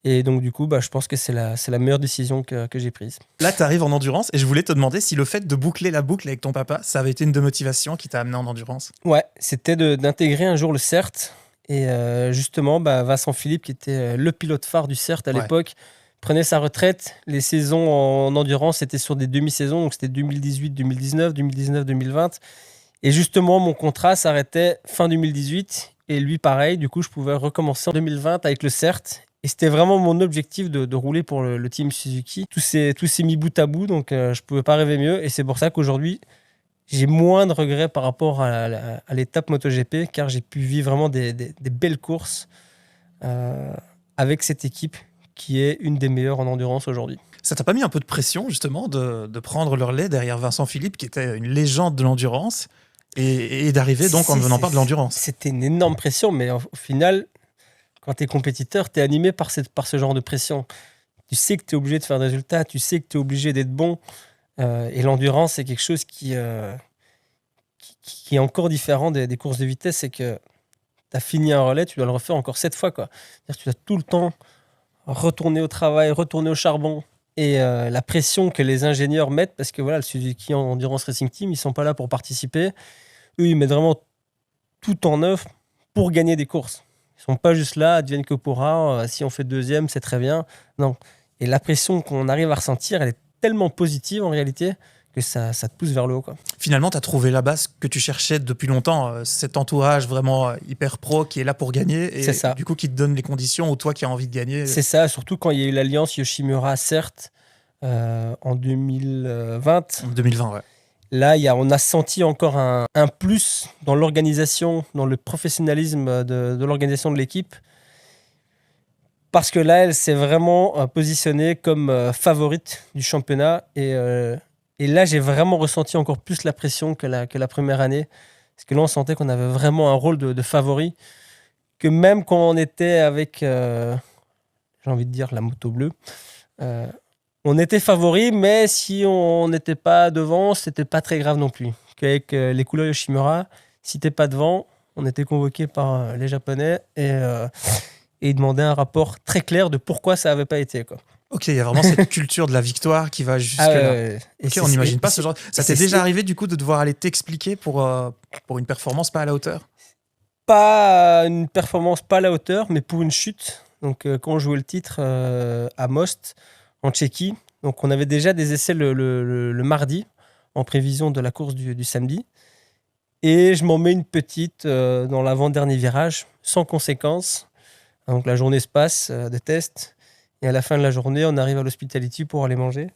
Et donc, du coup, je pense que c'est la meilleure décision que j'ai prise. Là, tu arrives en endurance et je voulais te demander si le fait de boucler la boucle avec ton papa, ça avait été une de motivation qui t'a amené en endurance. Ouais, c'était d'intégrer un jour le CERT. Et justement, Vincent Philippe, qui était le pilote phare du CERT à l'époque, prenait sa retraite. Les saisons en endurance étaient sur des demi-saisons, donc c'était 2018-2019, 2019-2020. Et justement, mon contrat s'arrêtait fin 2018. Et lui, pareil, du coup, je pouvais recommencer en 2020 avec le CERT. Et c'était vraiment mon objectif de rouler pour le team Suzuki. Tout s'est mis bout à bout, donc je ne pouvais pas rêver mieux. Et c'est pour ça qu'aujourd'hui, j'ai moins de regrets par rapport à l'étape MotoGP, car j'ai pu vivre vraiment des belles courses avec cette équipe qui est une des meilleures en endurance aujourd'hui. Ça t'a pas mis un peu de pression, justement, de prendre le relais derrière Vincent Philippe, qui était une légende de l'endurance, et d'arriver donc en ne venant pas de l'endurance? C'était une énorme pression, mais au final, quand tu es compétiteur, tu es animé par ce genre de pression. Tu sais que tu es obligé de faire des résultats, tu sais que tu es obligé d'être bon. Et l'endurance, c'est quelque chose qui est encore différent des courses de vitesse. C'est que tu as fini un relais, tu dois le refaire encore 7 fois, quoi. C'est-à-dire que tu dois tout le temps retourner au travail, retourner au charbon. Et la pression que les ingénieurs mettent, parce que voilà, le Suzuki Endurance Racing Team, ils ne sont pas là pour participer. Eux, ils mettent vraiment tout en œuvre pour gagner des courses. Ils ne sont pas juste là, advienne que pourra, si on fait deuxième, c'est très bien. Non. Et la pression qu'on arrive à ressentir, elle est tellement positive en réalité que ça te pousse vers le haut, quoi. Finalement, tu as trouvé la base que tu cherchais depuis longtemps, cet entourage vraiment hyper pro qui est là pour gagner et du coup qui te donne les conditions ou toi qui as envie de gagner. C'est ça, surtout quand il y a eu l'alliance Yoshimura, certes, en 2020. En 2020, ouais. Là, on a senti encore un plus dans l'organisation, dans le professionnalisme de l'organisation de l'équipe. Parce que là, elle s'est vraiment positionnée comme favorite du championnat. Et là, j'ai vraiment ressenti encore plus la pression que la première année. Parce que là, on sentait qu'on avait vraiment un rôle de favori. Que même quand on était avec, j'ai envie de dire, la moto bleue, on était favori, mais si on n'était pas devant, c'était pas très grave non plus. Qu'avec les couleurs Yoshimura, si t'es pas devant, on était convoqué par les Japonais et ils demandaient un rapport très clair de pourquoi ça n'avait pas été, quoi. Ok, il y a vraiment cette culture de la victoire qui va jusque-là. Ok, on n'imagine pas ce genre. Ça t'est déjà arrivé du coup de devoir aller t'expliquer pour une performance pas à la hauteur? Pas une performance pas à la hauteur, mais pour une chute. Donc quand on jouait le titre à Most, en Tchéquie, donc on avait déjà des essais le mardi, en prévision de la course du samedi. Et je m'en mets une petite dans l'avant-dernier virage, sans conséquence. Donc la journée se passe de test. Et à la fin de la journée, on arrive à l'hospitality pour aller manger.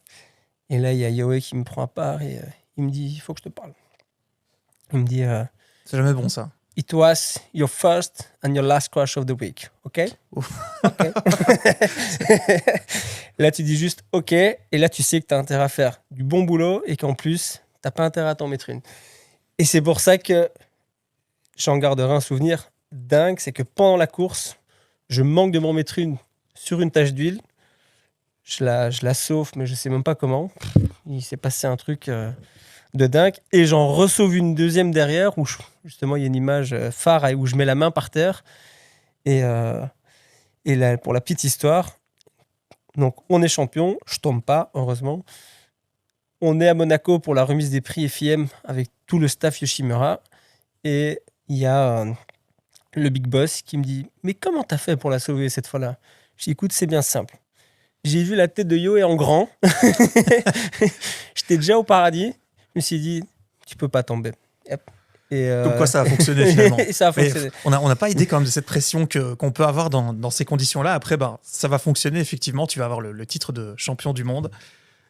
Et là, il y a Yoé qui me prend à part et il me dit, il faut que je te parle. Il me dit... c'est jamais bon, ça. It was your first and your last crash of the week, ok? Okay. Là, tu dis juste ok, et là, tu sais que tu as intérêt à faire du bon boulot et qu'en plus, tu n'as pas intérêt à t'en mettre une. Et c'est pour ça que j'en garderai un souvenir dingue, c'est que pendant la course, je manque de m'en mettre une sur une tache d'huile. Je la sauve, mais je ne sais même pas comment. Il s'est passé un truc... de dingue, et j'en ressauve une deuxième derrière où justement il y a une image phare où je mets la main par terre et là, pour la petite histoire, donc on est champion, je tombe pas heureusement, on est à Monaco pour la remise des prix FIM avec tout le staff Yoshimura et il y a le big boss qui me dit mais comment t'as fait pour la sauver cette fois-là? Je dis écoute, c'est bien simple, j'ai vu la tête de Yoé en grand. J'étais déjà au paradis. Je me suis dit, tu peux pas tomber. Yep. Et donc quoi, ça a fonctionné finalement. Ça a fonctionné. On n'a pas idée quand même de cette pression qu'on peut avoir dans ces conditions-là. Après, ça va fonctionner, effectivement. Tu vas avoir le titre de champion du monde.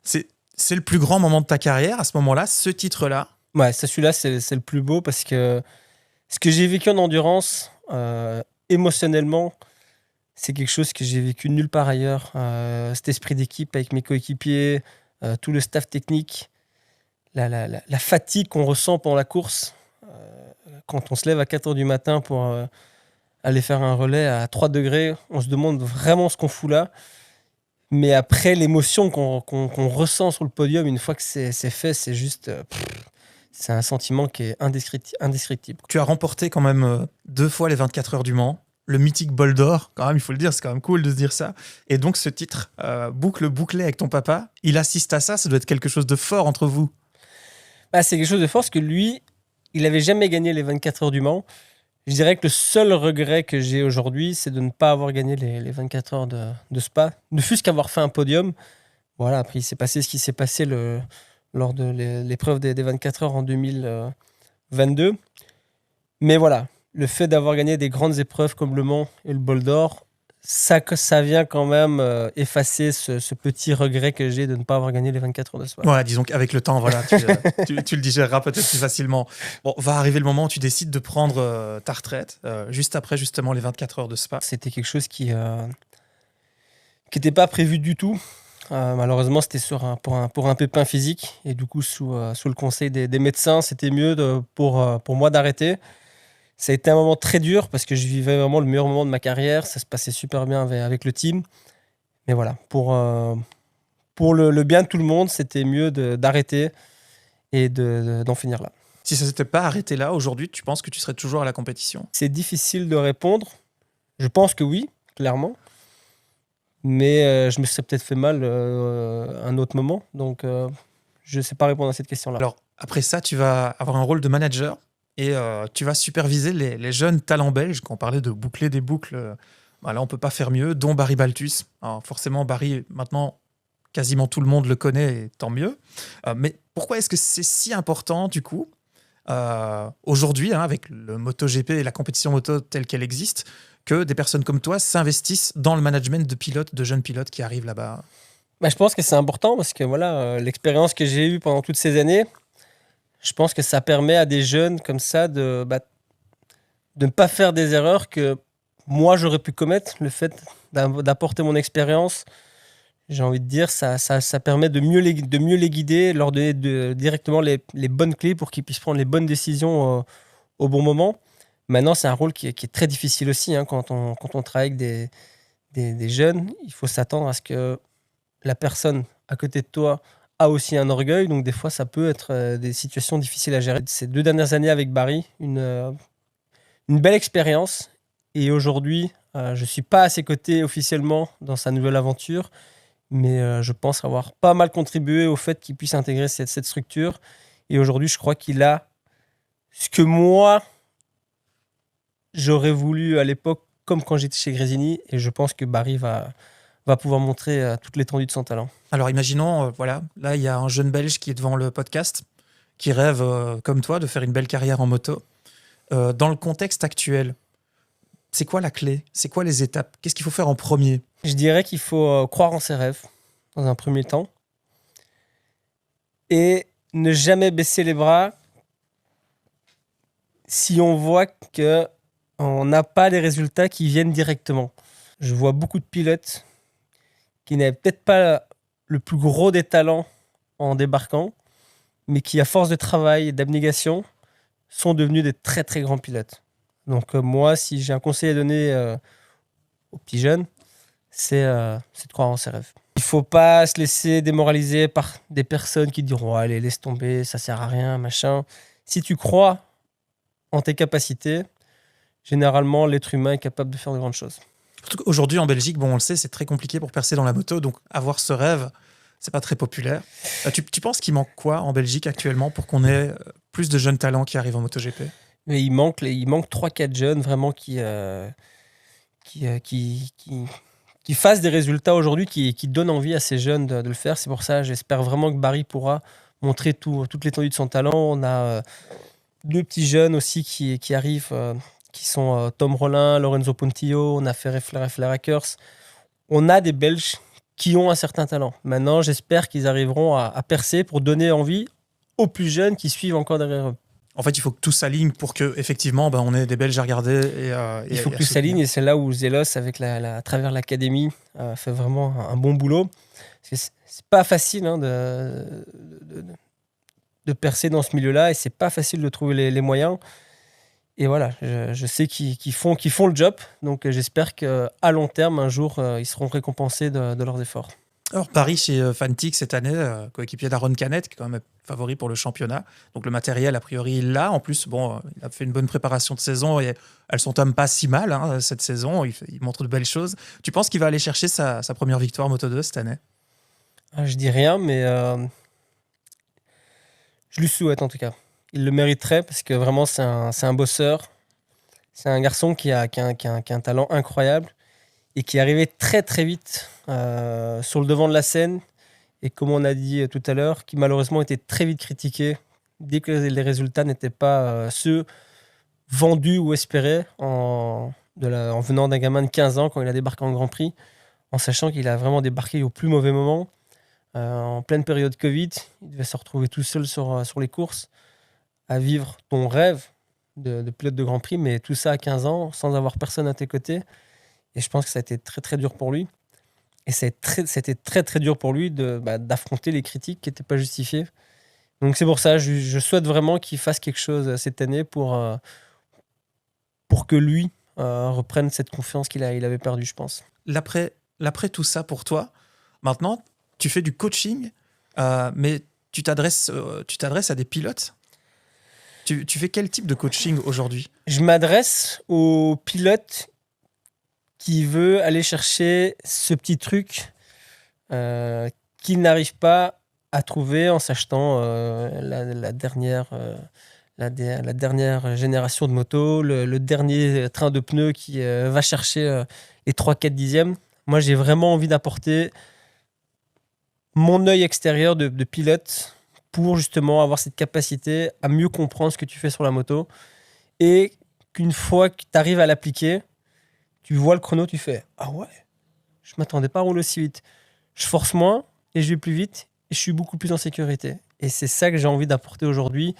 C'est le plus grand moment de ta carrière, à ce moment-là, ce titre-là. Ouais, celui-là, c'est le plus beau parce que ce que j'ai vécu en endurance, émotionnellement, c'est quelque chose que j'ai vécu nulle part ailleurs. Cet esprit d'équipe avec mes coéquipiers, tout le staff technique, la fatigue qu'on ressent pendant la course, quand on se lève à 4h du matin pour aller faire un relais à 3 degrés, on se demande vraiment ce qu'on fout là. Mais après, l'émotion qu'on ressent sur le podium, une fois que c'est fait, c'est juste... c'est un sentiment qui est indescriptible. Tu as remporté quand même 2 fois les 24 heures du Mans, le mythique bol d'or, quand même, il faut le dire, c'est quand même cool de se dire ça. Et donc ce titre, boucle bouclée avec ton papa, il assiste à ça, ça doit être quelque chose de fort entre vous. Bah, c'est quelque chose de fort parce que lui, il n'avait jamais gagné les 24 heures du Mans. Je dirais que le seul regret que j'ai aujourd'hui, c'est de ne pas avoir gagné les 24 heures de Spa, ne fût-ce qu'avoir fait un podium. Voilà, après il s'est passé ce qui s'est passé lors de l'épreuve des 24 heures en 2022. Mais voilà, le fait d'avoir gagné des grandes épreuves comme le Mans et le Bol d'Or, ça vient quand même effacer ce petit regret que j'ai de ne pas avoir gagné les 24 heures de Spa. Ouais, disons qu'avec le temps, voilà, tu le digéreras peut-être plus facilement. Bon, va arriver le moment où tu décides de prendre ta retraite, juste après justement les 24 heures de Spa. C'était quelque chose qui n'était pas prévu du tout. Malheureusement, c'était pour un pépin physique. Et du coup, sous le conseil des médecins, c'était mieux pour moi d'arrêter. Ça a été un moment très dur parce que je vivais vraiment le meilleur moment de ma carrière. Ça se passait super bien avec le team. Mais voilà, pour le bien de tout le monde, c'était mieux d'arrêter et d'en finir là. Si ça ne s'était pas arrêté là, aujourd'hui, tu penses que tu serais toujours à la compétition? C'est difficile de répondre. Je pense que oui, clairement. Mais je me serais peut-être fait mal un autre moment. Donc, je ne sais pas répondre à cette question-là. Alors, après ça, tu vas avoir un rôle de manager et tu vas superviser les jeunes talents belges. Quand on parlait de boucler des boucles, là, on ne peut pas faire mieux, dont Barry Baltus. Alors, forcément, Barry, maintenant, quasiment tout le monde le connaît, et tant mieux. Mais pourquoi est-ce que c'est si important, du coup, aujourd'hui, avec le MotoGP et la compétition moto telle qu'elle existe, que des personnes comme toi s'investissent dans le management de pilotes, de jeunes pilotes qui arrivent là-bas? Je pense que c'est important parce que voilà, l'expérience que j'ai eue pendant toutes ces années, je pense que ça permet à des jeunes comme ça de ne pas faire des erreurs que moi j'aurais pu commettre. Le fait d'apporter mon expérience, j'ai envie de dire, ça permet de mieux les guider, leur donner directement les bonnes clés pour qu'ils puissent prendre les bonnes décisions au bon moment. Maintenant, c'est un rôle qui est très difficile aussi quand on travaille avec des jeunes. Il faut s'attendre à ce que la personne à côté de toi a aussi un orgueil. Donc, des fois, ça peut être des situations difficiles à gérer. Ces 2 dernières années avec Barry, une belle expérience. Et aujourd'hui, je ne suis pas à ses côtés officiellement dans sa nouvelle aventure. Mais je pense avoir pas mal contribué au fait qu'il puisse intégrer cette structure. Et aujourd'hui, je crois qu'il a ce que moi j'aurais voulu à l'époque, comme quand j'étais chez Gresini, et je pense que Barry va pouvoir montrer toute l'étendue de son talent. Alors imaginons, voilà, là il y a un jeune Belge qui est devant le podcast, qui rêve, comme toi, de faire une belle carrière en moto. Dans le contexte actuel, c'est quoi la clé? C'est quoi les étapes? Qu'est-ce qu'il faut faire en premier? Je dirais qu'il faut croire en ses rêves, dans un premier temps, et ne jamais baisser les bras si on voit que on n'a pas les résultats qui viennent directement. Je vois beaucoup de pilotes qui n'avaient peut-être pas le plus gros des talents en débarquant, mais qui, à force de travail et d'abnégation, sont devenus des très très grands pilotes. Donc moi, si j'ai un conseil à donner aux petits jeunes, c'est de croire en ses rêves. Il ne faut pas se laisser démoraliser par des personnes qui diront « Allez, laisse tomber, ça ne sert à rien, machin ». Si tu crois en tes capacités, généralement, l'être humain est capable de faire de grandes choses. Aujourd'hui, en Belgique, bon, on le sait, c'est très compliqué pour percer dans la moto. Donc, avoir ce rêve, c'est pas très populaire. Tu penses qu'il manque quoi en Belgique actuellement pour qu'on ait plus de jeunes talents qui arrivent en MotoGP? Mais il manque 3-4 jeunes vraiment qui fassent des résultats aujourd'hui, qui donnent envie à ces jeunes de le faire. C'est pour ça, j'espère vraiment que Barry pourra montrer toute l'étendue de son talent. On a 2 petits jeunes aussi qui arrivent, qui sont Tom Rollin, Lorenzo Pontillo, on a Ferre Hackers. On a des Belges qui ont un certain talent. Maintenant, j'espère qu'ils arriveront à percer pour donner envie aux plus jeunes qui suivent encore derrière eux. En fait, il faut que tout s'aligne pour que, effectivement, on ait des Belges à regarder. Il faut que tout s'aligne, et c'est là où Zelos, avec à travers l'académie, fait vraiment un bon boulot. C'est pas facile de percer dans ce milieu-là, et c'est pas facile de trouver les moyens. Et voilà, je sais qu'ils font le job, donc j'espère qu'à long terme, un jour, ils seront récompensés de leurs efforts. Alors, Paris chez Fantic cette année, coéquipier d'Aaron Canet, qui est quand même favori pour le championnat. Donc, le matériel, a priori, il l'a. En plus, bon, il a fait une bonne préparation de saison et elles sont quand même pas si mal hein, cette saison. Il montre de belles choses. Tu penses qu'il va aller chercher sa première victoire Moto2 cette année? Je dis rien, mais je lui souhaite en tout cas. Il le mériterait parce que vraiment, c'est un bosseur. C'est un garçon qui a un talent incroyable et qui est arrivé très très vite sur le devant de la scène. Et comme on a dit tout à l'heure, qui malheureusement était très vite critiqué dès que les résultats n'étaient pas ceux vendus ou espérés en venant d'un gamin de 15 ans quand il a débarqué en Grand Prix, en sachant qu'il a vraiment débarqué au plus mauvais moment, en pleine période Covid. Il devait se retrouver tout seul sur les courses, à vivre ton rêve de pilote de Grand Prix, mais tout ça à 15 ans, sans avoir personne à tes côtés. Et je pense que ça a été très très dur pour lui. Et c'était très très dur pour lui d'affronter les critiques qui n'étaient pas justifiées. Donc c'est pour ça, je souhaite vraiment qu'il fasse quelque chose cette année pour que lui reprenne cette confiance il avait perdue, je pense. L'après tout ça pour toi, maintenant, tu fais du coaching, mais tu t'adresses à des pilotes. Tu fais quel type de coaching aujourd'hui? Je m'adresse aux pilotes qui veut aller chercher ce petit truc qu'il n'arrive pas à trouver en s'achetant la dernière génération de motos, le dernier train de pneus qui va chercher les 3-4 dixièmes. Moi, j'ai vraiment envie d'apporter mon œil extérieur de pilote pour justement avoir cette capacité à mieux comprendre ce que tu fais sur la moto et qu'une fois que tu arrives à l'appliquer, tu vois le chrono, tu fais « Ah ouais, je ne m'attendais pas à rouler aussi vite. Je force moins et je vais plus vite et je suis beaucoup plus en sécurité. » Et c'est ça que j'ai envie d'apporter aujourd'hui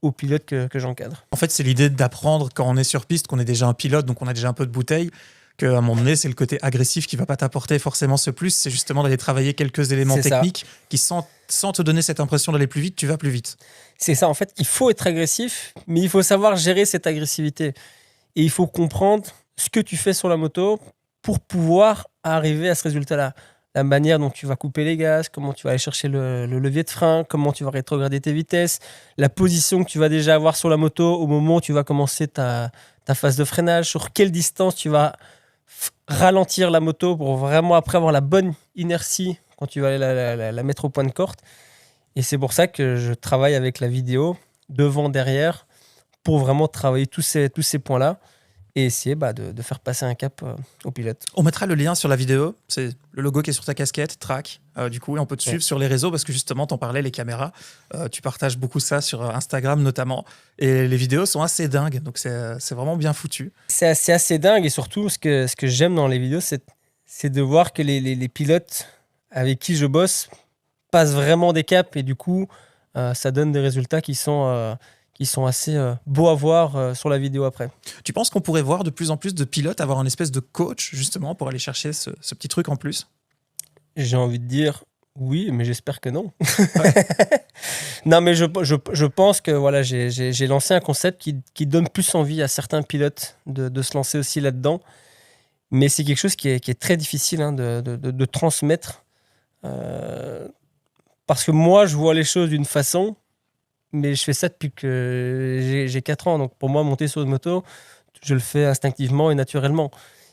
aux pilotes que j'encadre. En fait, c'est l'idée d'apprendre quand on est sur piste, qu'on est déjà un pilote, donc on a déjà un peu de bouteille, qu'à un moment donné, c'est le côté agressif qui ne va pas t'apporter forcément ce plus. C'est justement d'aller travailler quelques éléments techniques qui, sans te donner cette impression d'aller plus vite, tu vas plus vite. C'est ça, en fait, il faut être agressif, mais il faut savoir gérer cette agressivité. Et il faut comprendre ce que tu fais sur la moto pour pouvoir arriver à ce résultat-là. La manière dont tu vas couper les gaz, comment tu vas aller chercher le levier de frein, comment tu vas rétrograder tes vitesses, la position que tu vas déjà avoir sur la moto au moment où tu vas commencer ta phase de freinage, sur quelle distance tu vas ralentir la moto pour vraiment après avoir la bonne inertie quand tu vas aller la mettre au point de corde. Et c'est pour ça que je travaille avec la vidéo, devant, derrière, pour vraiment travailler tous ces points-là et essayer de faire passer un cap au pilote. On mettra le lien sur la vidéo, c'est le logo qui est sur ta casquette, Track, du coup, et on peut te suivre sur les réseaux parce que justement, t'en parlais, les caméras, tu partages beaucoup ça sur Instagram notamment, et les vidéos sont assez dingues, donc c'est vraiment bien foutu. C'est assez dingue et surtout, ce que j'aime dans les vidéos, c'est de voir que les pilotes avec qui je bosse passent vraiment des caps et du coup, ça donne des résultats qui sont assez beaux à voir sur la vidéo après. Tu penses qu'on pourrait voir de plus en plus de pilotes avoir un espèce de coach justement pour aller chercher ce petit truc en plus? J'ai envie de dire oui, mais j'espère que non. Ouais. Non, mais je pense que voilà, j'ai lancé un concept qui donne plus envie à certains pilotes de se lancer aussi là-dedans. Mais c'est quelque chose qui est très difficile de transmettre. Parce que moi, je vois les choses d'une façon, mais je fais ça depuis que j'ai 4 ans. Donc pour moi, monter sur une moto, je le fais instinctivement et naturellement.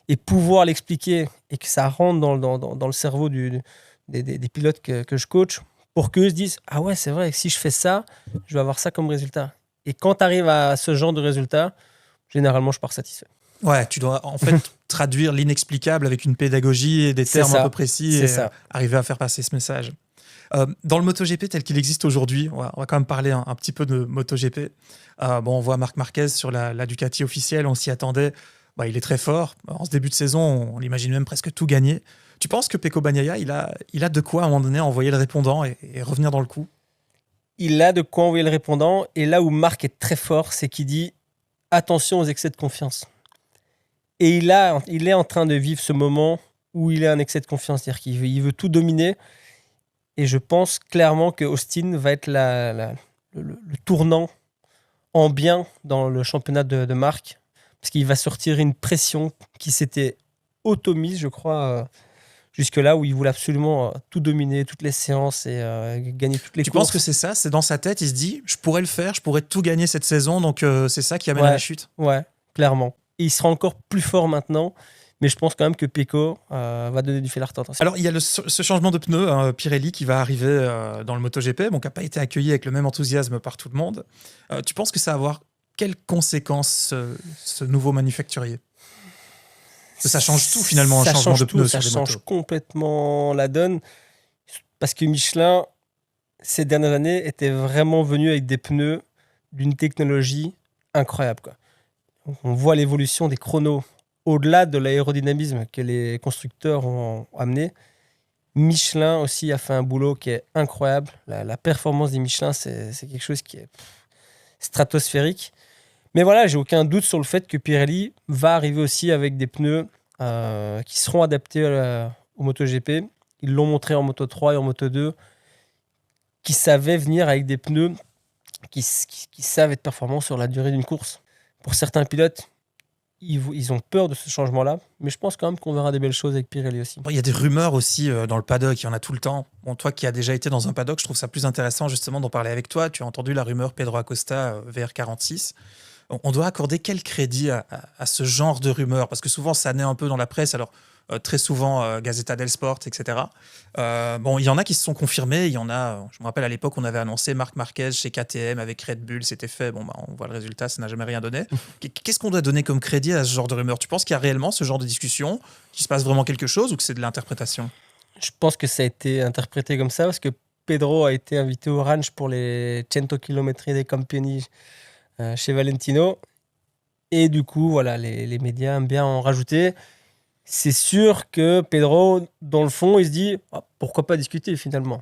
Et pouvoir l'expliquer et que ça rentre dans le cerveau des pilotes que je coach pour qu'eux se disent « Ah ouais, c'est vrai, que si je fais ça, je vais avoir ça comme résultat. » Et quand tu arrives à ce genre de résultat, généralement, je pars satisfait. Ouais, tu dois en fait traduire l'inexplicable avec une pédagogie et des termes un peu précis et arriver à faire passer ce message. Dans le MotoGP tel qu'il existe aujourd'hui, on va quand même parler un petit peu de MotoGP. On voit Marc Marquez sur la Ducati officielle, on s'y attendait. Il est très fort. En ce début de saison, on l'imagine même presque tout gagner. Tu penses que Pecco Bagnaia, il a de quoi à un moment donné envoyer le répondant et revenir dans le coup? Il a de quoi envoyer le répondant. Et là où Marc est très fort, c'est qu'il dit attention aux excès de confiance. Et il est en train de vivre ce moment où il a un excès de confiance. C'est-à-dire qu'il veut tout dominer. Et je pense clairement que Austin va être le tournant en bien dans le championnat de Marc. Parce qu'il va sortir une pression qui s'était automise, je crois jusque-là où il voulait absolument tout dominer, toutes les séances et gagner toutes les Tu courses. penses que c'est ça? C'est dans sa tête, il se dit, je pourrais le faire, je pourrais tout gagner cette saison, donc c'est ça qui amène à la chute. Ouais, clairement. Et il sera encore plus fort maintenant, mais je pense quand même que Pecco va donner du fil à retordre. Alors, il y a ce changement de pneu, hein, Pirelli, qui va arriver dans le MotoGP, bon, qui n'a pas été accueilli avec le même enthousiasme par tout le monde. Tu penses que ça va avoir quelles conséquences, ce nouveau manufacturier? Ça change tout, finalement, un changement de pneu sur des motos. Ça change complètement la donne, parce que Michelin, ces dernières années, était vraiment venu avec des pneus d'une technologie incroyable, quoi. On voit l'évolution des chronos au-delà de l'aérodynamisme que les constructeurs ont amené. Michelin aussi a fait un boulot qui est incroyable. La performance des Michelin, c'est quelque chose qui est stratosphérique. Mais voilà, j'ai aucun doute sur le fait que Pirelli va arriver aussi avec des pneus qui seront adaptés au MotoGP. Ils l'ont montré en Moto 3 et en Moto 2, qui savaient venir avec des pneus qui savent être performants sur la durée d'une course. Pour certains pilotes, ils ont peur de ce changement-là, mais je pense quand même qu'on verra des belles choses avec Pirelli aussi. Il y a des rumeurs aussi dans le paddock, il y en a tout le temps. Bon, toi qui as déjà été dans un paddock, je trouve ça plus intéressant justement d'en parler avec toi. Tu as entendu la rumeur Pedro Acosta VR46. On doit accorder quel crédit à ce genre de rumeurs? Parce que souvent, ça naît un peu dans la presse. Alors, très souvent, Gazzetta del Sport, etc. Bon, il y en a qui se sont confirmés. Il y en a, je me rappelle à l'époque, on avait annoncé Marc Marquez chez KTM avec Red Bull. C'était fait. Bon, on voit le résultat, ça n'a jamais rien donné. Qu'est-ce qu'on doit donner comme crédit à ce genre de rumeurs? Tu penses qu'il y a réellement ce genre de discussion, qu'il se passe vraiment quelque chose ou que c'est de l'interprétation? Je pense que ça a été interprété comme ça parce que Pedro a été invité au ranch pour les 100 km dei Campioni chez Valentino. Et du coup, voilà, les médias aiment bien en rajouter. C'est sûr que Pedro, dans le fond, il se dit pourquoi pas discuter finalement.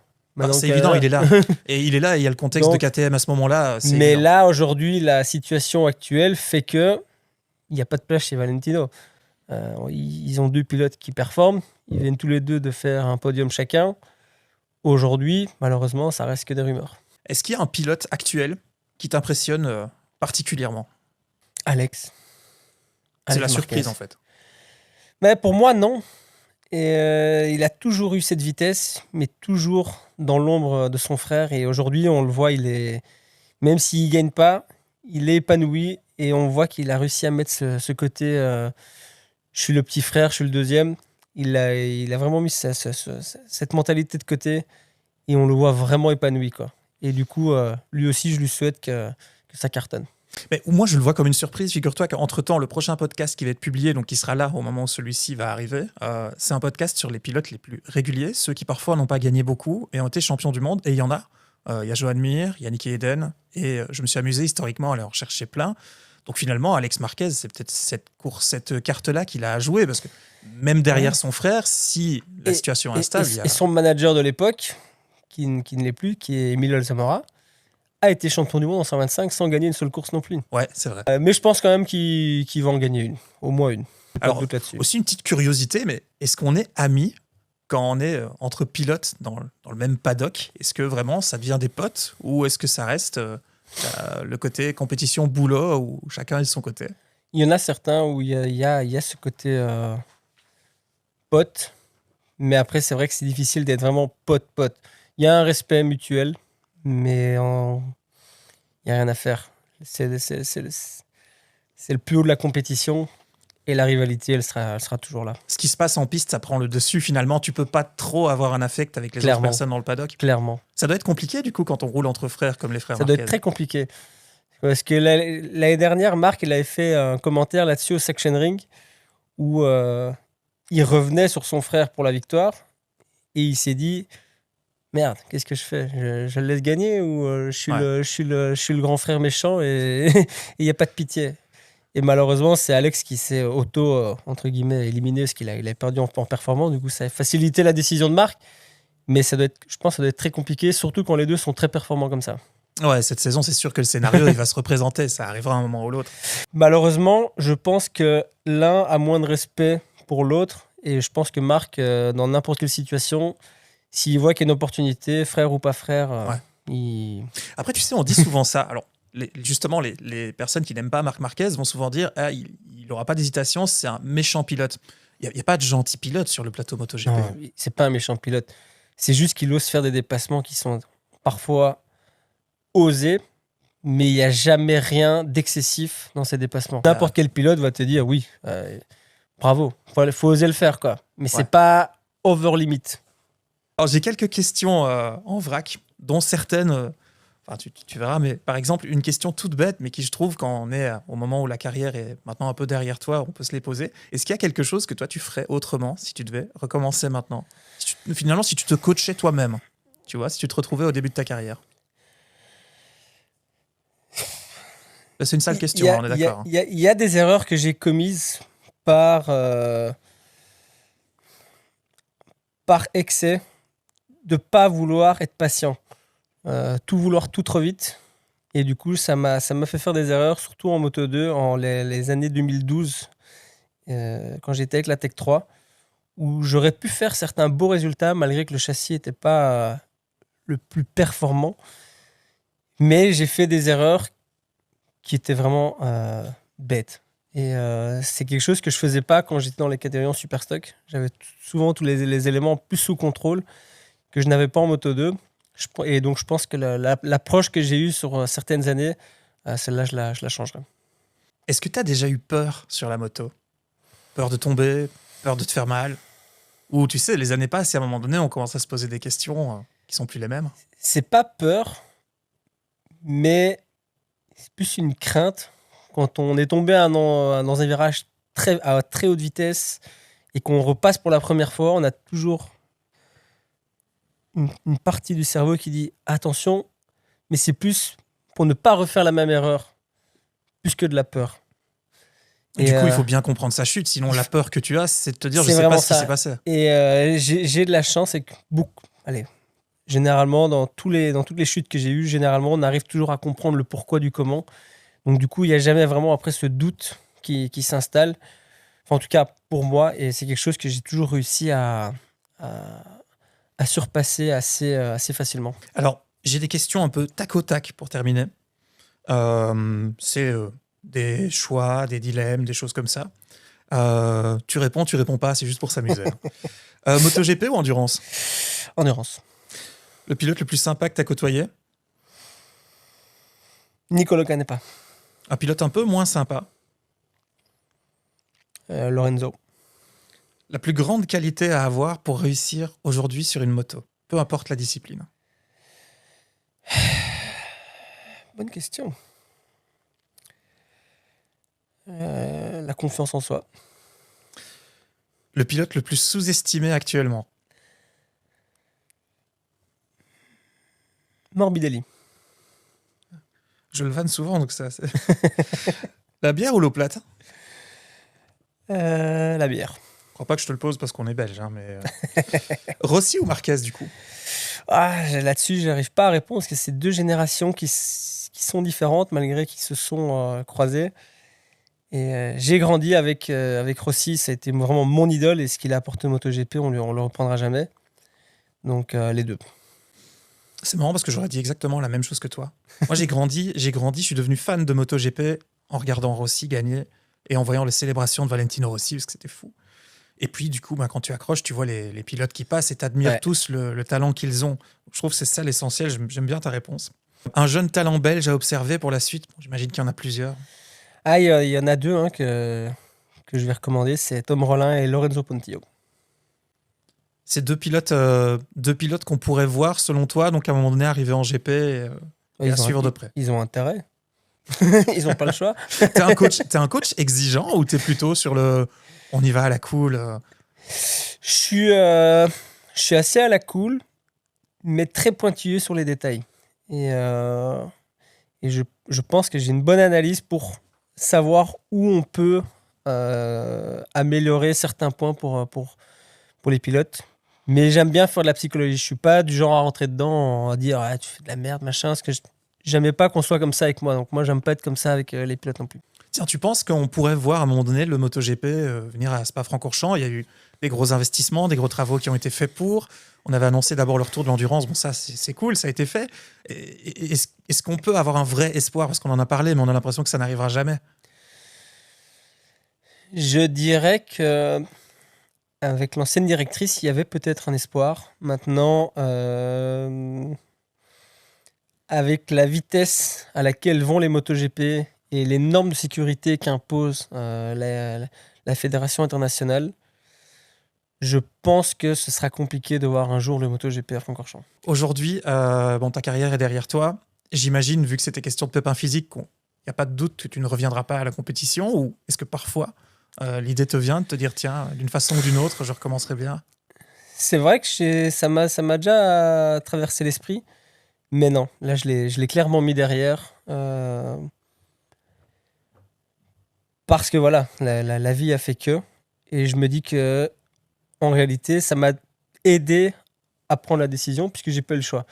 C'est évident, il est là. Et il est là, et il y a le contexte de KTM à ce moment-là. Mais évident. là, aujourd'hui, la situation actuelle fait que il n'y a pas de place chez Valentino. Ils ont deux pilotes qui performent. Ils viennent tous les deux de faire un podium chacun. Aujourd'hui, malheureusement, ça reste que des rumeurs. Est-ce qu'il y a un pilote actuel qui t'impressionne particulièrement? Alex. C'est la Marquez. surprise, en fait. Mais pour moi, non. Et, il a toujours eu cette vitesse, mais toujours dans l'ombre de son frère. Et aujourd'hui, on le voit, même s'il ne gagne pas, il est épanoui. Et on voit qu'il a réussi à mettre ce côté je suis le petit frère, je suis le deuxième. Il a vraiment mis cette mentalité de côté. Et on le voit vraiment épanoui, quoi. Et du coup, lui aussi, je lui souhaite que ça cartonne. Mais moi, je le vois comme une surprise. Figure-toi qu'entre-temps, le prochain podcast qui va être publié, donc qui sera là au moment où celui-ci va arriver, c'est un podcast sur les pilotes les plus réguliers, ceux qui parfois n'ont pas gagné beaucoup et ont été champions du monde. Et il y en a. Il y a Joan Mir, il y a Nicky Hayden. Et je me suis amusé historiquement à aller en chercher plein. Donc finalement, Alex Marquez, c'est peut-être cette carte-là qu'il a à jouer. Parce que même derrière son frère, si la situation est instable... Et son manager de l'époque, qui ne l'est plus, qui est Emilio Zamora, a été champion du monde en 125 sans gagner une seule course non plus. Ouais, c'est vrai. Mais je pense quand même qu'il va en gagner une, au moins une. Alors, aussi une petite curiosité, mais est-ce qu'on est amis quand on est entre pilotes dans le même paddock? Est-ce que vraiment ça devient des potes ou est-ce que ça reste le côté compétition boulot où chacun est de son côté? Il y en a certains où il y a ce côté pote, mais après c'est vrai que c'est difficile d'être vraiment pote-pote. Il y a un respect mutuel, mais il n'y a rien à faire. C'est le plus haut de la compétition et la rivalité, elle sera toujours là. Ce qui se passe en piste, ça prend le dessus finalement. Tu peux pas trop avoir un affect avec les autres personnes dans le paddock. Clairement. Ça doit être compliqué du coup quand on roule entre frères comme les frères Ça Marquez. doit être très compliqué. Parce que l'année dernière, Marc il avait fait un commentaire là-dessus au Section Ring où il revenait sur son frère pour la victoire et il s'est dit merde, qu'est-ce que je fais? Je le laisse gagner ou je suis le grand frère méchant et il n'y a pas de pitié? Et malheureusement, c'est Alex qui s'est entre guillemets, éliminé parce qu'il avait perdu en performance. Du coup, ça a facilité la décision de Marc. Mais je pense que ça doit être très compliqué, surtout quand les deux sont très performants comme ça. Ouais, cette saison, c'est sûr que le scénario, il va se représenter. Ça arrivera à un moment ou l'autre. Malheureusement, je pense que l'un a moins de respect pour l'autre. Et je pense que Marc, dans n'importe quelle situation, s'il voit qu'il y a une opportunité, frère ou pas frère, il... Après, tu sais, on dit souvent ça. Alors, justement, les personnes qui n'aiment pas Marc Marquez vont souvent dire il n'aura pas d'hésitation, c'est un méchant pilote. Il n'y a pas de gentil pilote sur le plateau MotoGP. Non, c'est pas un méchant pilote. C'est juste qu'il ose faire des dépassements qui sont parfois osés, mais il n'y a jamais rien d'excessif dans ces dépassements. N'importe quel pilote va te dire oui, bravo, faut oser le faire, quoi. Mais c'est pas over limit. Alors, j'ai quelques questions en vrac, dont certaines, tu verras, mais par exemple, une question toute bête, mais qui je trouve, quand on est au moment où la carrière est maintenant un peu derrière toi, on peut se les poser. Est-ce qu'il y a quelque chose que toi, tu ferais autrement si tu devais recommencer maintenant? Finalement, si tu te coachais toi-même, tu vois, si tu te retrouvais au début de ta carrière. C'est une sale question, on est d'accord. Il y a des erreurs que j'ai commises par excès de pas vouloir être patient, tout vouloir tout trop vite, et du coup ça m'a fait faire des erreurs, surtout en Moto 2 en les années 2012, quand j'étais avec la Tech 3, où j'aurais pu faire certains beaux résultats malgré que le châssis n'était pas le plus performant, mais j'ai fait des erreurs qui étaient vraiment bêtes. Et c'est quelque chose que je faisais pas quand j'étais dans les catégories en super stock. J'avais souvent tous les éléments plus sous contrôle que je n'avais pas en Moto 2. Et donc je pense que l'approche que j'ai eue sur certaines années, celle-là, je la changerai. Est-ce que tu as déjà eu peur sur la moto? Peur de tomber? Peur de te faire mal? Ou tu sais, les années passent et à un moment donné, on commence à se poser des questions qui sont plus les mêmes. C'est pas peur, mais c'est plus une crainte. Quand on est tombé dans un virage à très haute vitesse et qu'on repasse pour la première fois, on a toujours une partie du cerveau qui dit attention, mais c'est plus pour ne pas refaire la même erreur, plus que de la peur. Et du coup, il faut bien comprendre sa chute, sinon la peur que tu as, c'est de te dire je sais pas ce qui s'est passé. Et j'ai de la chance et que généralement, dans toutes les chutes que j'ai eues, généralement, on arrive toujours à comprendre le pourquoi du comment. Donc du coup, il n'y a jamais vraiment après ce doute qui s'installe. Enfin, en tout cas, pour moi, et c'est quelque chose que j'ai toujours réussi à surpasser assez facilement. Alors, j'ai des questions un peu tac au tac pour terminer. C'est des choix, des dilemmes, des choses comme ça. Tu réponds pas, c'est juste pour s'amuser. MotoGP ou Endurance? Endurance. Le pilote le plus sympa que tu as côtoyé? Nicolo Canepa. Un pilote un peu moins sympa? Lorenzo. La plus grande qualité à avoir pour réussir aujourd'hui sur une moto, peu importe la discipline? Bonne question. La confiance en soi. Le pilote le plus sous-estimé actuellement? Morbidelli. Je le vanne souvent, donc ça... La bière ou l'eau plate? La bière. Je crois pas que je te le pose parce qu'on est belge, hein, mais... Rossi ou Marquez, du coup? Là-dessus, j'arrive pas à répondre parce que c'est deux générations qui sont différentes malgré qu'ils se sont croisées. Et j'ai grandi avec Rossi, ça a été vraiment mon idole et ce qu'il a apporté au MotoGP, on le reprendra jamais. Donc les deux. C'est marrant parce que j'aurais dit exactement la même chose que toi. Moi, j'ai grandi, je suis devenu fan de MotoGP en regardant Rossi gagner et en voyant les célébrations de Valentino Rossi parce que c'était fou. Et puis, du coup, quand tu accroches, tu vois les pilotes qui passent et tu admires tous le talent qu'ils ont. Je trouve que c'est ça l'essentiel. J'aime bien ta réponse. Un jeune talent belge à observer pour la suite? J'imagine qu'il y en a plusieurs. Il y en a deux que je vais recommander. C'est Tom Rollin et Lorenzo Pontillo. C'est deux pilotes qu'on pourrait voir, selon toi, donc à un moment donné, arriver en GP et à suivre de près. Ils ont intérêt. Ils n'ont pas le choix. T'es un coach exigeant ou t'es plutôt sur le « on y va à la cool » Je suis assez à la cool, mais très pointilleux sur les détails. Et je pense que j'ai une bonne analyse pour savoir où on peut améliorer certains points pour les pilotes. Mais j'aime bien faire de la psychologie. Je suis pas du genre à rentrer dedans, à dire tu fais de la merde, machin. Parce que j'aimais pas qu'on soit comme ça avec moi. Donc moi, j'aime pas être comme ça avec les pilotes non plus. Tiens, tu penses qu'on pourrait voir à un moment donné le MotoGP venir à Spa-Francorchamps? Il y a eu des gros investissements, des gros travaux qui ont été faits pour. On avait annoncé d'abord le retour de l'endurance. Bon, ça, c'est cool, ça a été fait. Est-ce qu'on peut avoir un vrai espoir? Parce qu'on en a parlé, mais on a l'impression que ça n'arrivera jamais. Je dirais que Avec l'ancienne directrice, il y avait peut-être un espoir. Maintenant, avec la vitesse à laquelle vont les MotoGP et les normes de sécurité qu'impose la Fédération internationale, je pense que ce sera compliqué de voir un jour le MotoGP à Francorchamps. Aujourd'hui, ta carrière est derrière toi. J'imagine, vu que c'était question de pépins physiques, il n'y a pas de doute que tu ne reviendras pas à la compétition, ou est-ce que parfois l'idée te vient de te dire, tiens, d'une façon ou d'une autre, je recommencerai bien? C'est vrai que ça m'a déjà traversé l'esprit, mais non, là je l'ai clairement mis derrière. Parce que voilà, la vie a fait que, et je me dis que en réalité, ça m'a aidé à prendre la décision puisque j'ai pas eu le choix.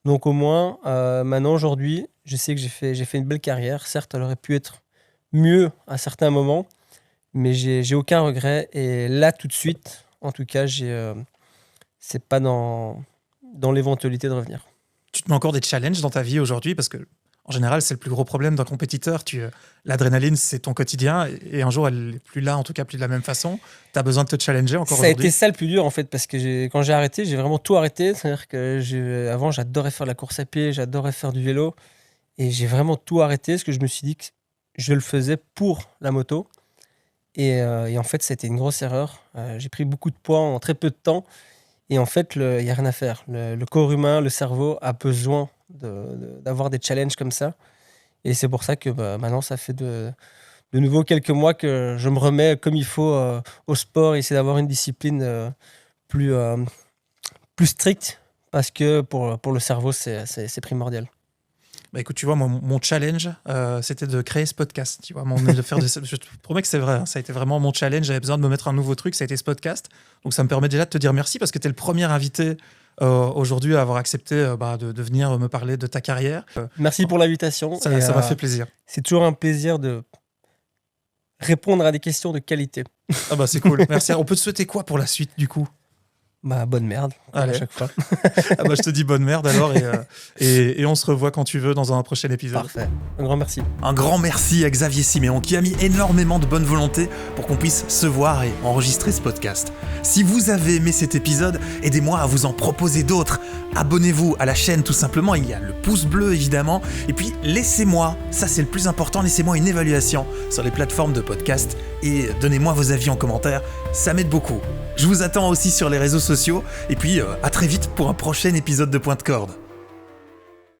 Donc au moins, maintenant, aujourd'hui, je sais que j'ai fait une belle carrière. Certes, elle aurait pu être mieux à certains moments, mais j'ai aucun regret. Et là, tout de suite, en tout cas, c'est pas dans l'éventualité de revenir. Tu te mets encore des challenges dans ta vie aujourd'hui? Parce que en général, c'est le plus gros problème d'un compétiteur. L'adrénaline, c'est ton quotidien. Et un jour, elle n'est plus là, en tout cas plus de la même façon. Tu as besoin de te challenger encore aujourd'hui? Ça a été ça le plus dur, en fait, parce que quand j'ai arrêté, j'ai vraiment tout arrêté. C'est-à-dire que avant, j'adorais faire de la course à pied, j'adorais faire du vélo. Et j'ai vraiment tout arrêté, parce que je me suis dit que je le faisais pour la moto. Et en fait, ça a été une grosse erreur. J'ai pris beaucoup de poids en très peu de temps. Et en fait, il n'y a rien à faire. Le corps humain, le cerveau a besoin d'avoir des challenges comme ça. Et c'est pour ça que maintenant, ça fait de nouveau quelques mois que je me remets comme il faut au sport et essayer d'avoir une discipline plus stricte, parce que pour le cerveau, c'est primordial. Écoute, tu vois, mon challenge, c'était de créer ce podcast. Tu vois, je te promets que c'est vrai. Hein, ça a été vraiment mon challenge. J'avais besoin de me mettre un nouveau truc. Ça a été ce podcast. Donc, ça me permet déjà de te dire merci parce que tu es le premier invité aujourd'hui à avoir accepté de venir me parler de ta carrière. Merci pour l'invitation. Ça m'a fait plaisir. C'est toujours un plaisir de répondre à des questions de qualité. Ah bah c'est cool. Merci. On peut te souhaiter quoi pour la suite du coup? Bonne merde, à chaque fois. Je te dis bonne merde alors et on se revoit quand tu veux dans un prochain épisode. Parfait. Un grand merci. Un grand merci à Xavier Siméon qui a mis énormément de bonne volonté pour qu'on puisse se voir et enregistrer ce podcast. Si vous avez aimé cet épisode, aidez-moi à vous en proposer d'autres. Abonnez-vous à la chaîne tout simplement, il y a le pouce bleu évidemment. Et puis laissez-moi, ça c'est le plus important, laissez-moi une évaluation sur les plateformes de podcast et donnez-moi vos avis en commentaire, ça m'aide beaucoup. Je vous attends aussi sur les réseaux sociaux et puis à très vite pour un prochain épisode de Point de Corde.